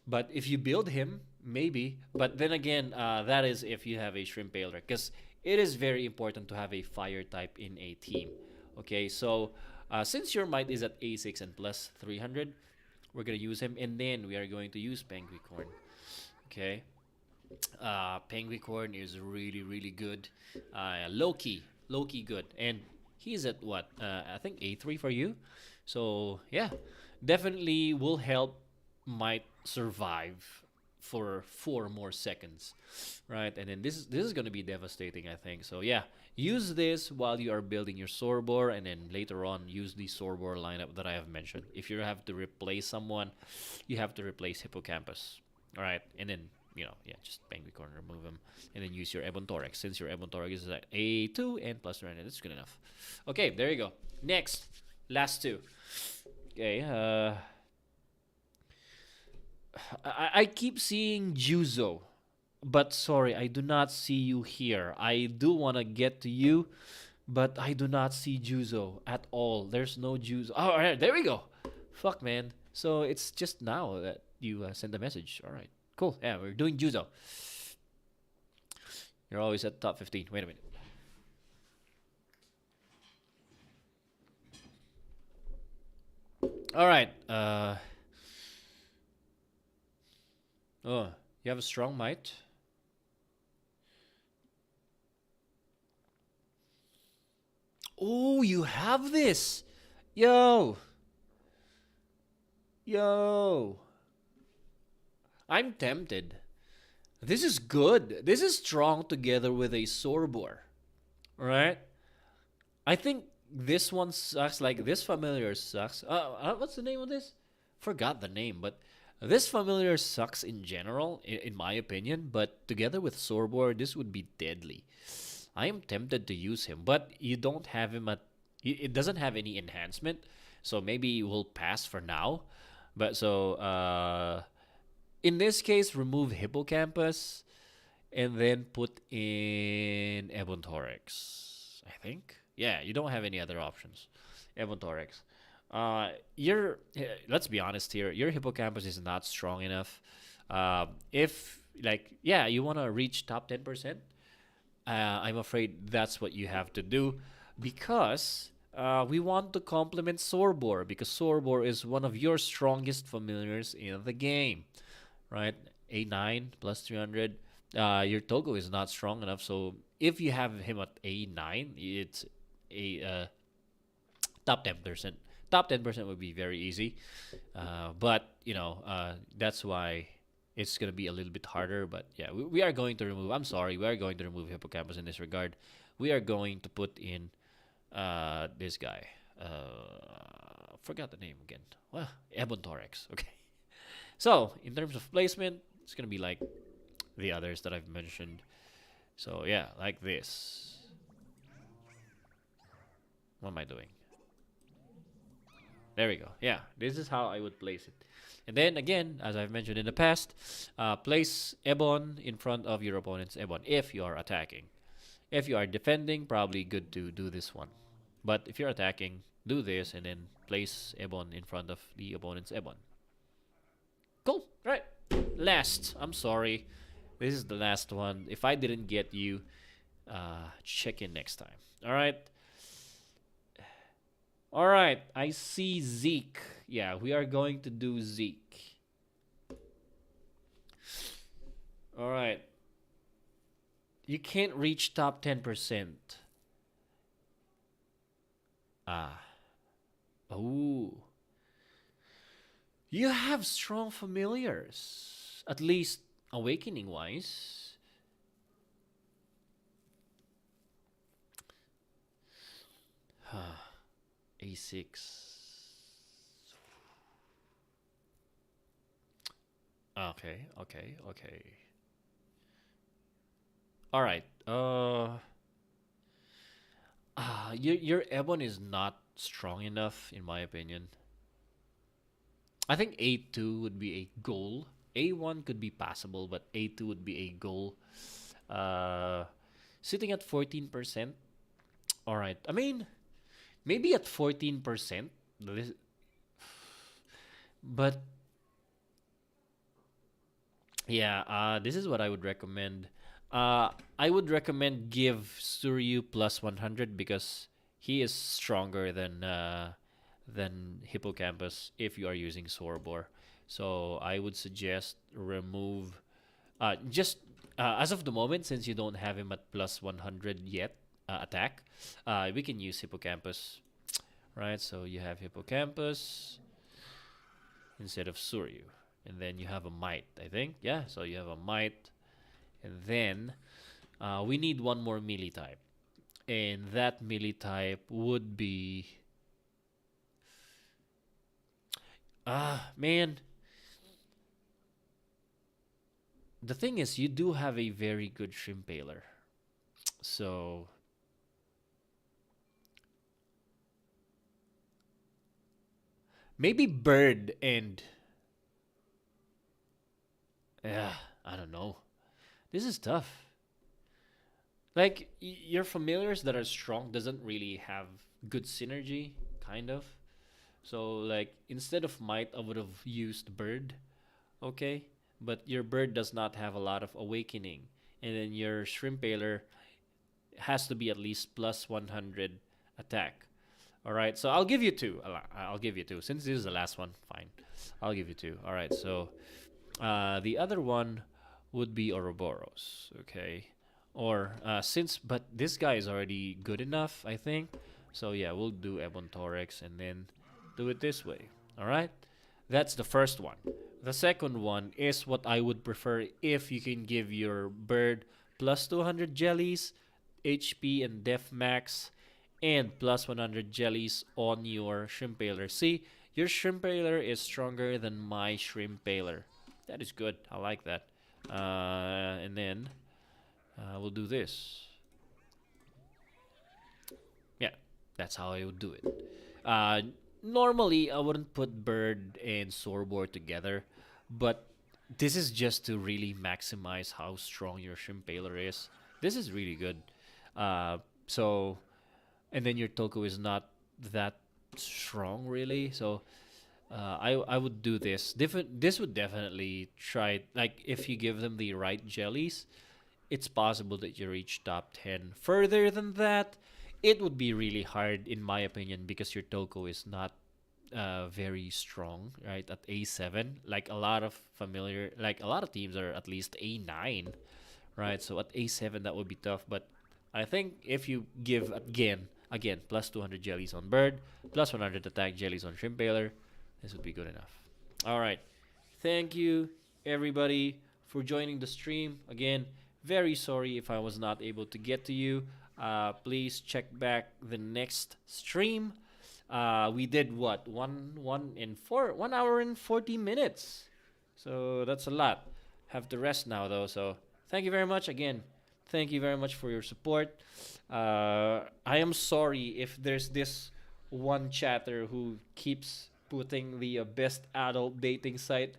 But if you build him, maybe. But then again, that is if you have a shrimp baler, because it is very important to have a fire type in a team. Okay, so since your might is at A6 and plus 300, we're gonna use him, and then we are going to use Penguicorn. Okay, Penguicorn is really really good, low key good, and he's at what? I think A3 for you. So yeah, definitely will help might survive for 4 more seconds, right? And then this is gonna be devastating, I think. So yeah, use this while you are building your Sorbor, and then later on use the Sorbor lineup that I have mentioned. If you have to replace someone, you have to replace Hippocampus, all right? And then yeah, just Penguicorn, remove him, and then use your Ebontorix. Since your Ebontorix is at A2 and plus 300, that's good enough. Okay, there you go. Next, last two. Okay, I keep seeing Juzo, but sorry, I do not see you here. I do want to get to you, but I do not see Juzo at all. There's no Juzo. Oh, all right, there we go. Fuck, man. So it's just now that you sent the message. All right, cool. Yeah, we're doing Juzo. You're always at top 15. Wait a minute. All right. Oh, you have a strong might. Oh, you have this. Yo. Yo. I'm tempted. This is good. This is strong together with a Sorbor. Right? I think this one sucks. Like, this familiar sucks. What's the name of this? Forgot the name, but this familiar sucks in general, in my opinion. But together with Sorbor, this would be deadly. I am tempted to use him, but you don't have him at. It doesn't have any enhancement, so maybe we'll pass for now. But so in this case, remove Hippocampus and then put in Ebontorix. I think. Yeah, you don't have any other options. Ebontorix. Your let's be honest here. Your Hippocampus is not strong enough. If like yeah, you want to reach top 10%. I'm afraid that's what you have to do because we want to complement Sorbor because Sorbor is one of your strongest familiars in the game, right? A9 plus 300. Your Togo is not strong enough, so if you have him at A9, it's a top 10%. Top 10% would be very easy, but that's why it's gonna be a little bit harder. But yeah, we are going to remove. I'm sorry, we are going to remove Hippocampus in this regard. We are going to put in This guy. Forgot the name again. Well, Ebon Torex. Okay. So in terms of placement, it's gonna be like the others that I've mentioned. So yeah, like this. What am I doing? There we go. Yeah, this is how I would place it. And then again, as I've mentioned in the past, place Ebon in front of your opponent's Ebon if you are attacking. If you are defending, probably good to do this one. But if you're attacking, do this and then place Ebon in front of the opponent's Ebon. Cool. Right. Last. I'm sorry. This is the last one. If I didn't get you, check in next time. All right. All right. I see Zeke. Yeah, we are going to do Zeke. All right. You can't reach top 10%. Ah. Oh. You have strong familiars. At least awakening wise. A6. Okay. All right. Your Ebon is not strong enough, in my opinion. I think A2 would be a goal. A1 could be passable, but A2 would be a goal. Sitting at 14%. All right. I mean, maybe at 14%. But yeah, this is what I would recommend. I would recommend give Suryu plus 100 because he is stronger than Hippocampus if you are using Sorbor. So I would suggest remove just as of the moment, since you don't have him at plus 100 yet attack, we can use Hippocampus, right? So you have Hippocampus instead of Suryu, and then you have a Might, I think. Yeah, so you have a Might, and then we need one more melee type, and that melee type would be man. The thing is, you do have a very good Shrimp Paler. So maybe Bird and yeah, I don't know. This is tough. Like your familiars that are strong doesn't really have good synergy, kind of. So like instead of Might, I would have used Bird. Okay, but your Bird does not have a lot of awakening, and then your Shrimp Paler has to be at least plus 100 attack. All right, so I'll give you two. I'll give you two. Since this is the last one, fine. I'll give you two. All right, so the other one would be Ouroboros, okay? Or but this guy is already good enough, I think. So yeah, we'll do Ebon Torex and then do it this way. All right, that's the first one. The second one is what I would prefer if you can give your Bird plus 200 jellies, HP and Def Max, and plus 100 jellies on your Shrimp Paler. See, your Shrimp Paler is stronger than my Shrimp Paler. That is good. I like that. And then we'll do this. Yeah, that's how I would do it. Normally, I wouldn't put Bird and Sorbor together, but this is just to really maximize how strong your Shrimp Paler is. This is really good. So, and then your Toku is not that strong, really. So, I would do this. This would definitely try. Like if you give them the right jellies, it's possible that you reach top 10. Further than that, it would be really hard, in my opinion, because your Toku is not very strong, right? At A7, like a lot of teams are at least A9, right? So at A7, that would be tough. But I think if you give again, plus 200 jellies on Bird, plus 100 attack jellies on Shrimp Paler, this would be good enough. All right. Thank you, everybody, for joining the stream. Again, very sorry if I was not able to get to you. Please check back the next stream. We did what 1 hour and 40 minutes. So that's a lot. Have to rest now though. So thank you very much again. Thank you very much for your support. I am sorry if there's this one chatter who keeps putting the best adult dating site.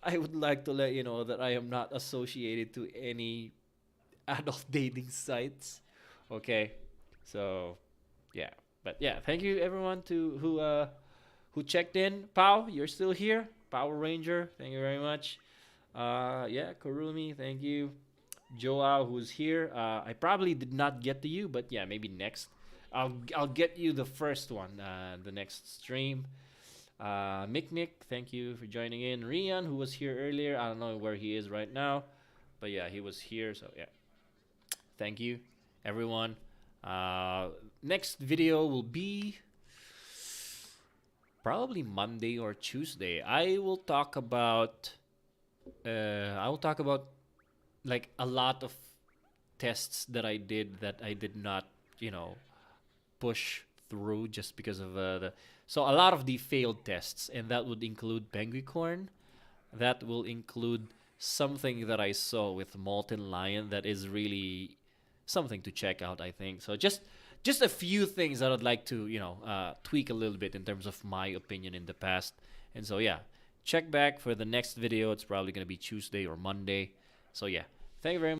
I would like to let you know that I am not associated to any adult dating sites. Okay, so yeah, but yeah, thank you everyone to who checked in. Pow, you're still here. Power Ranger, thank you very much. Yeah, Kurumi, thank you. Joao, who's here. I probably did not get to you, but yeah, maybe next. I'll get you the first one. The next stream. Mick, thank you for joining in. Rian, who was here earlier. I don't know where he is right now, but yeah, he was here. So yeah, thank you, everyone. Next video will be probably Monday or Tuesday. I will talk about like a lot of tests that I did that I did not, you know, push through just because of the so a lot of the failed tests, and that would include penguicorn. That will include something that I saw with molten lion that is really something to check out, I think. So just a few things that I'd like to, tweak a little bit in terms of my opinion in the past. And so yeah, check back for the next video. It's probably gonna be Tuesday or Monday. So yeah, thank you very much.